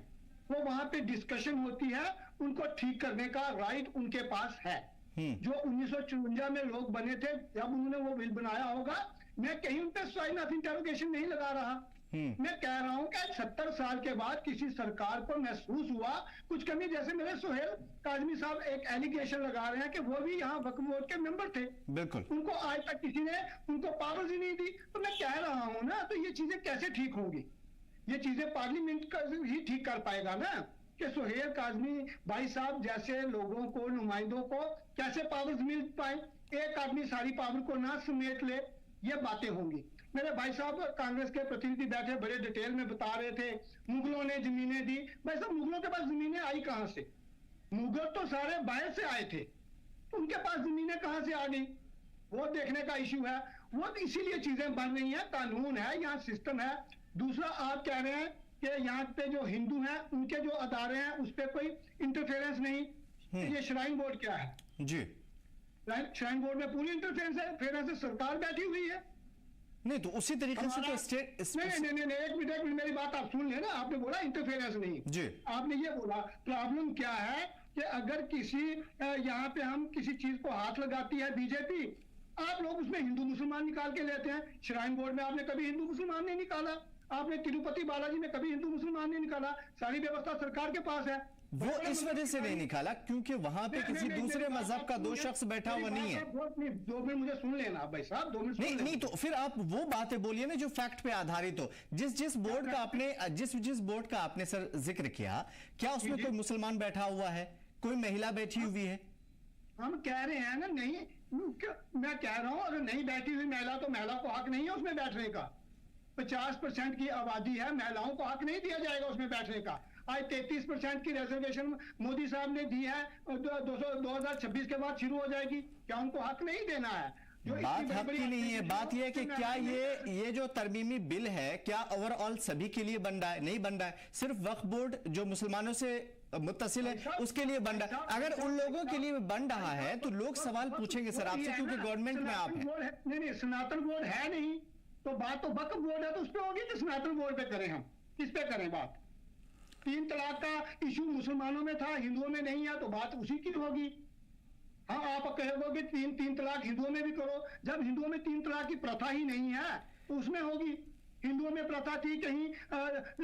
वो वहां पे डिस्कशन होती है, उनको ठीक करने का राइट उनके पास है। जो 1954 में लोग बने थे, जब उन्होंने वो बिल बनाया होगा, मैं कहीं उन पे साइन ऑफ इंटरोगेशन नहीं लगा रहा। मैं कह रहा हूं कि 70 साल के बाद किसी सरकार को महसूस हुआ कुछ कमी। जैसे मेरे सुहेल काजमी साहब एक एलिगेशन लगा रहे हैं कि वो भी यहाँ वक्फ बोर्ड के मेंबर थे, बिल्कुल, उनको आज तक किसी ने उनको पावर्स ही नहीं दी। तो मैं कह रहा हूं ना, तो ये चीजें कैसे ठीक होंगी? ये चीजें पार्लियामेंट का ही ठीक कर पाएगा ना, कि सुहेल काजमी भाई साहब जैसे लोगों को, नुमाइंदों को कैसे पावर्स मिल पाए। एक आदमी सारी पावर को ना समेट ले, ये बातें होंगी। मेरे भाई साहब कांग्रेस के प्रतिनिधि बैठे बड़े डिटेल में बता रहे थे मुगलों ने जमीनें दी। भाई साहब मुगलों के पास जमीनें आई कहां से? मुगल तो सारे बाहर से आए थे, तो उनके पास जमीनें कहां से आ गई? वो देखने का इश्यू है। वो तो इसीलिए चीजें बन रही हैं, कानून है, यहाँ सिस्टम है। दूसरा आप कह रहे हैं कि यहाँ पे जो हिंदू हैं उनके जो अदारे हैं उस पर कोई इंटरफेरेंस नहीं। ये श्राइन बोर्ड क्या है जी? श्राइन बोर्ड में पूरी इंटरफेरेंस है, सरकार बैठी हुई है। नहीं तो उसी तरीके से तो स्टेट नहीं, एक मिनट मेरी बात आप सुन लेना। आपने बोला इंटरफेरेंस नहीं जी, आपने ये बोला। प्रॉब्लम क्या है कि अगर किसी यहाँ पे हम किसी चीज को हाथ लगाती है बीजेपी, आप लोग उसमें हिंदू मुसलमान निकाल के लेते हैं। श्राइन बोर्ड में आपने कभी हिंदू मुसलमान नहीं निकाला, आपने तिरुपति बालाजी में कभी हिंदू मुसलमान नहीं निकाला। सारी व्यवस्था सरकार के पास है। वो इस वजह से नहीं निकाला क्योंकि वहां पे किसी दूसरे मजहब का दो शख्स बैठा हुआ नहीं है। 2 मिनट मुझे सुन लेना भाई साहब, 2 मिनट नहीं तो फिर आप वो बातें बोलिए ना जो फैक्ट पे आधारित हो। जिस बोर्ड का आपने सर जिक्र किया, क्या उसमें कोई मुसलमान बैठा हुआ है, कोई महिला बैठी हुई है? हम कह रहे हैं ना, नहीं मैं कह रहा हूं अगर नहीं बैठी हुई महिला तो महिला को हक नहीं है उसमें बैठने का। 50% की आबादी है, महिलाओं को हक नहीं दिया जाएगा उसमें बैठने का। आज 33% की रिजर्वेशन मोदी साहब ने दी है, 2026 के बाद शुरू हो जाएगी। क्या उनको हक नहीं देना है? बात हक की नहीं है, बात यह है कि क्या ये जो तरमीमी बिल है क्या ओवरऑल सभी के लिए बन रहा है? नहीं बन रहा है, सिर्फ वक्फ बोर्ड जो मुसलमानों से मुत्तसिल है उसके लिए बन रहा है। अगर उन लोगों के लिए बन रहा है तो लोग सवाल पूछेंगे सर आपसे, क्योंकि गवर्नमेंट में आप हैं। नहीं, सनातन बोर्ड है नहीं तो बात तो वक्फ बोर्ड है तो उस पर होगी कि सनातन बोर्ड पे करें? हम किस पे करें बात? 3 तलाक का इशू मुसलमानों में था, हिंदुओं में नहीं है, तो बात उसी की होगी। हाँ, आप कहोगे तीन तलाक हिंदुओं में भी करो। जब हिंदुओं में 3 तलाक की प्रथा ही नहीं है तो उसमें होगी। हिंदुओं में प्रथा थी कहीं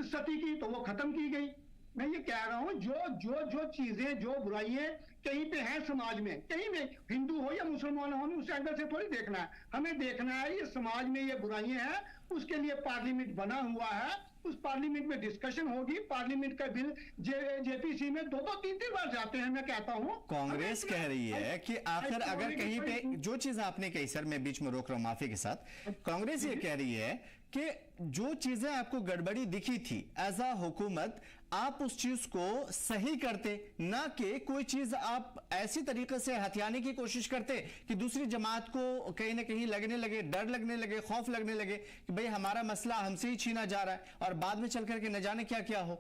सती की, तो वो खत्म की गई। मैं ये कह रहा हूं जो चीजें, जो बुराइयां कहीं पे हैं समाज में, कहीं में हिंदू हो या मुसलमान हो, हमें उस एंगल से थोड़ी देखना है। हमें देखना है ये समाज में ये बुराइयां हैं, उसके लिए पार्लियामेंट बना हुआ है, उस पार्लियामेंट में डिस्कशन होगी। पार्लियामेंट का बिल जेपीसी में 2-3 बार जाते हैं। मैं कहता हूं कांग्रेस कह रही है कि आखिर अगर कहीं पे जो चीज आपने कही, सर मैं बीच में रोक रहा हूं माफी के साथ, कांग्रेस ये कह रही है कि जो चीजें आपको गड़बड़ी दिखी थी एज अ हुकूमत, आप उस चीज को सही करते, ना कि कोई चीज आप ऐसी तरीके से हथियाने की कोशिश करते कि दूसरी जमात को कहीं ना कहीं लगने लगे, डर लगने लगे, खौफ लगने लगे कि भाई हमारा मसला हमसे ही छीना जा रहा है और बाद में चल करके न जाने क्या क्या हो।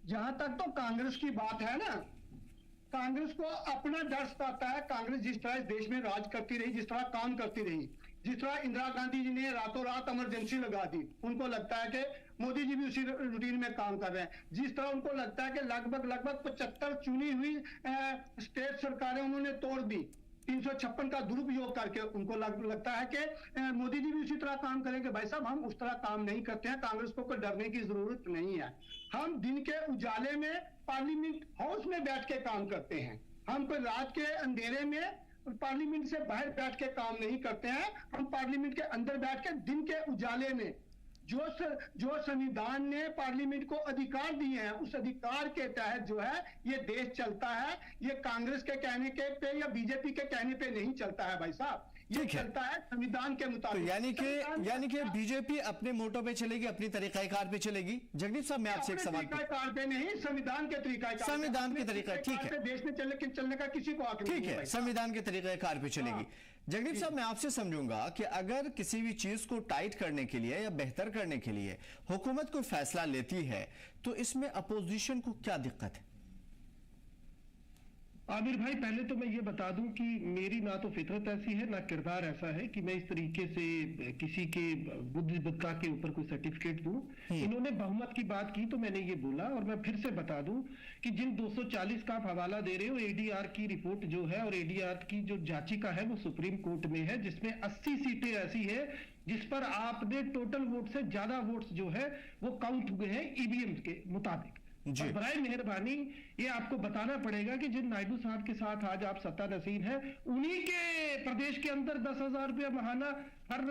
जहां तक तो कांग्रेस की बात है ना, कांग्रेस को अपना डर सताता है। कांग्रेस जिस तरह इस देश में राज करती रही, जिस तरह काम करती रही, जिस तरह इंदिरा गांधी जी ने रातों रात इमरजेंसी लगा दी, उनको लगता है कि मोदी जी भी उसी रूटीन में काम कर रहे हैं। जिस तरह उनको लगता है कि लगभग 75 चुनी हुई स्टेट सरकारें उन्होंने तोड़ दी 356 का दुरुपयोग करके, उनको लगता है कि मोदी जी भी उसी तरह काम करेंगे। भाई साहब, हम उस तरह काम नहीं करते हैं। कांग्रेस को कोई डरने की जरूरत नहीं है। हम दिन के उजाले में पार्लियामेंट हाउस में बैठ के काम करते हैं। हम कोई रात के अंधेरे में पार्लियामेंट से बाहर बैठ के काम नहीं करते हैं। हम पार्लियामेंट के अंदर बैठ के दिन के उजाले में जो संविधान ने पार्लियामेंट को अधिकार दिए हैं, उस अधिकार के तहत जो है ये देश चलता है। ये कांग्रेस के कहने के पे या बीजेपी के कहने पे नहीं चलता है भाई साहब, ये चलता है संविधान के मुताबिक। तो यानी कि बीजेपी अपने मोटो पे चलेगी, अपनी तरीकाकार पे चलेगी। जगदीप साहब, मैं आपसे एक सवाल, तरीकाकार पे नहीं, संविधान के तरीकाकार, संविधान के तरीका, ठीक है, देश में चलने का किसी को हक नहीं है, ठीक है, संविधान के तरीकाकार पे चलेगी। जगदीप साहब, मैं आपसे समझूंगा कि अगर किसी भी चीज को टाइट करने के लिए या बेहतर करने के लिए हुकूमत कोई फैसला लेती है तो इसमें अपोजिशन को क्या दिक्कत है? आमिर भाई, पहले तो मैं ये बता दूं कि मेरी ना तो फितरत ऐसी है ना किरदार ऐसा है कि मैं इस तरीके से किसी के बुद्धिमत्ता के ऊपर कोई सर्टिफिकेट दूं। इन्होंने बहुमत की बात की तो मैंने ये बोला, और मैं फिर से बता दूं कि जिन 240 का आप हवाला दे रहे हो, एडीआर की रिपोर्ट जो है और एडीआर की जो जांचिका है वो सुप्रीम कोर्ट में है, जिसमें 80 सीटें ऐसी है जिस पर आपने टोटल वोट से ज्यादा वोट्स जो है वो काउंट हुए हैं ईवीएम के मुताबिक। बराए मेहरबानी ये आपको बताना पड़ेगा कि जिन नायडू साहब के साथ आज आप सत्ता नसीन है, उन्हीं के प्रदेश के अंदर 10,000 रुपया महाना हर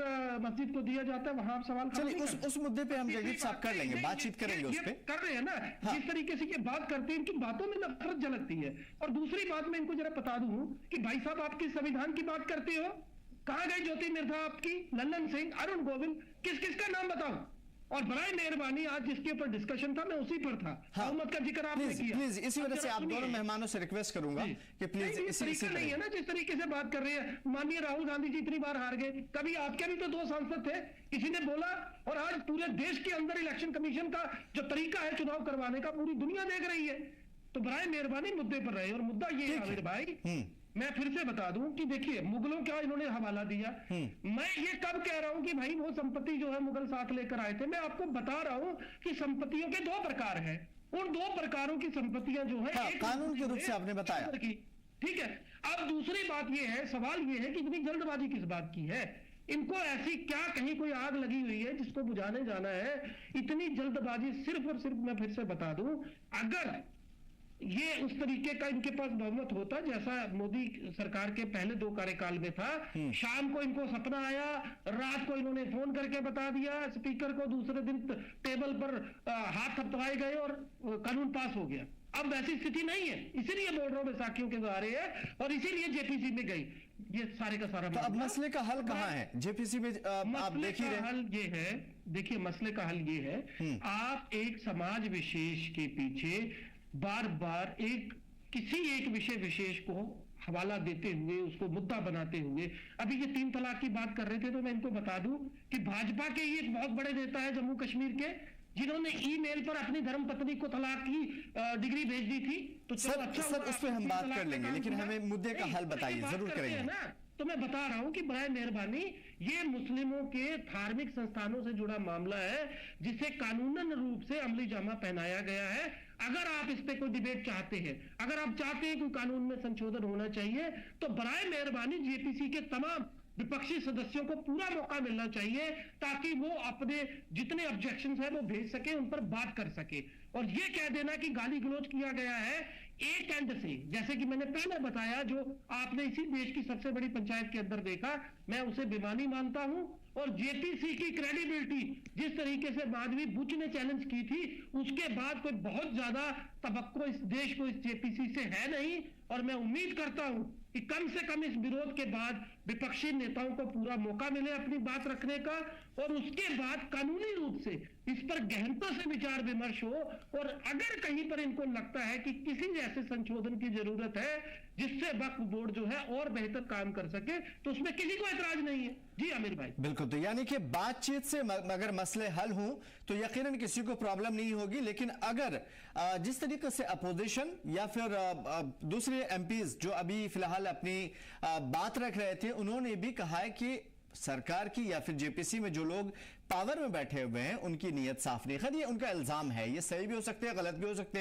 मस्जिद को दिया जाता है। वहां आप सवाल चलिए उस मुद्दे पे हम जगदीप साहब कर लेंगे, बातचीत करेंगे उस पे। कर रहे हैं ना, जिस तरीके से ये बात करते हैं, इनकी बातों में नफरत झलकती है। और दूसरी बात मैं इनको जरा बता दूं कि भाई साहब, आप किस संविधान की बात करते हो? कहां गई ज्योति मिर्धा आपकी, लल्लन सिंह, अरुण गोविंद, किस किस का नाम बताऊं? और बराए मेहरबानी आज जिसके ऊपर डिस्कशन था मैं उसी पर था। हाँ, हुकूमत का जिक्र आपने किया। प्लीज इसी वजह से आप दोनों मेहमानों से रिक्वेस्ट करूंगा कि प्लीज इसी नहीं है ना जिस तरीके से बात कर रहे हैं। माननीय राहुल गांधी जी इतनी बार हार गए, कभी आपके भी तो 2 सांसद थे, किसी ने बोला? और आज पूरे देश के अंदर इलेक्शन कमीशन का जो तरीका है चुनाव करवाने का पूरी दुनिया देख रही है। तो बराए मेहरबानी मुद्दे पर रहे। और मुद्दा ये है आमिर भाई, मैं फिर से बता दूं कि देखिए मुगलों का इन्होंने हवाला दिया। मैं ये कब कह रहा हूं कि भाई वो संपत्ति जो है मुगल साथ लेकर आए थे, मैं आपको बता रहा हूं कि संपत्तियों के 2 प्रकार हैं। उन 2 प्रकारों की संपत्तियां जो है हाँ, कानून के रूप से आपने बताया, ठीक है। अब दूसरी बात ये है, सवाल ये है कि इतनी जल्दबाजी किस बात की है? इनको ऐसी क्या कहीं कोई आग लगी हुई है जिसको बुझाने जाना है? इतनी जल्दबाजी सिर्फ और सिर्फ मैं फिर से बता दूं, अगर ये उस तरीके का इनके पास बहुमत होता जैसा मोदी सरकार के पहले 2 कार्यकाल में था, शाम को इनको सपना आया, रात को इन्होंने फोन करके बता दिया स्पीकर को, दूसरे दिन टेबल पर हाथ थपथपाए गए और कानून पास हो गया। अब वैसी स्थिति नहीं है, इसीलिए बोल रहा हूं बैसाखियों के सहारे है और इसीलिए जेपीसी में गई ये सारे का सारा। तो अब मसले का हल कहां है? जेपीसी में आप देख ही रहे। हल ये है, देखिए मसले का हल ये है, आप एक समाज विशेष के पीछे बार बार किसी एक विषय विशेष को हवाला देते हुए उसको मुद्दा बनाते हुए, अभी ये 3 तलाक की बात कर रहे थे तो मैं इनको बता दूं कि भाजपा के ये एक बहुत बड़े नेता है जम्मू कश्मीर के, जिन्होंने ईमेल पर अपनी धर्मपत्नी को तलाक की डिग्री भेज दी थी। तो सर, अच्छा सर उस पर हम बात कर लेंगे, लेकिन हमें मुद्दे का हल बताइए, जरूर करेंगे ना। तो मैं बता रहा हूं कि बराए मेहरबानी ये मुस्लिमों के धार्मिक संस्थानों से जुड़ा मामला है जिसे कानूनन रूप से अमली जामा पहनाया गया है। अगर आप इस पे कोई डिबेट चाहते हैं, अगर आप चाहते हैं कि कानून में संशोधन होना चाहिए, तो बराए मेहरबानी जेपीसी के तमाम विपक्षी सदस्यों को पूरा मौका मिलना चाहिए ताकि वो अपने जितने ऑब्जेक्शंस हैं वो भेज सके, उन पर बात कर सके। और ये कह देना कि गाली गलौज किया गया है एक एंड से, जैसे कि मैंने पहले बताया, जो आपने इसी देश की सबसे बड़ी पंचायत के अंदर देखा, मैं उसे बेमानी मानता हूं। और जेपीसी की क्रेडिबिलिटी जिस तरीके से माधवी बुच ने चैलेंज की थी, उसके बाद कोई बहुत ज्यादा तवक्को इस देश को इस जेपीसी से है नहीं। और मैं उम्मीद करता हूं कि कम से कम इस विरोध के बाद विपक्षी नेताओं को पूरा मौका मिले अपनी बात रखने का, और उसके बाद कानूनी रूप से इस पर गहनता से विचार विमर्श हो। और अगर कहीं पर इनको लगता है कि किसी ऐसे संशोधन की जरूरत है जिससे वक्फ बोर्ड जो है और बेहतर काम कर सके, तो उसमें किसी को ऐतराज नहीं है। जी आमिर भाई, बिल्कुल। तो यानी कि बातचीत से अगर मसले हल हों तो यकीनन किसी को प्रॉब्लम नहीं होगी, लेकिन अगर जिस तरीके से अपोजिशन या फिर दूसरे एमपीज जो अभी फिलहाल अपनी बात रख रहे थे, उन्होंने भी कहा है कि सरकार की या फिर जेपीसी में जो लोग पावर में बैठे हुए हैं उनकी नीयत साफ नहीं। खैर ये उनका इल्जाम है, ये सही भी हो सकते हैं, गलत भी हो सकते हैं।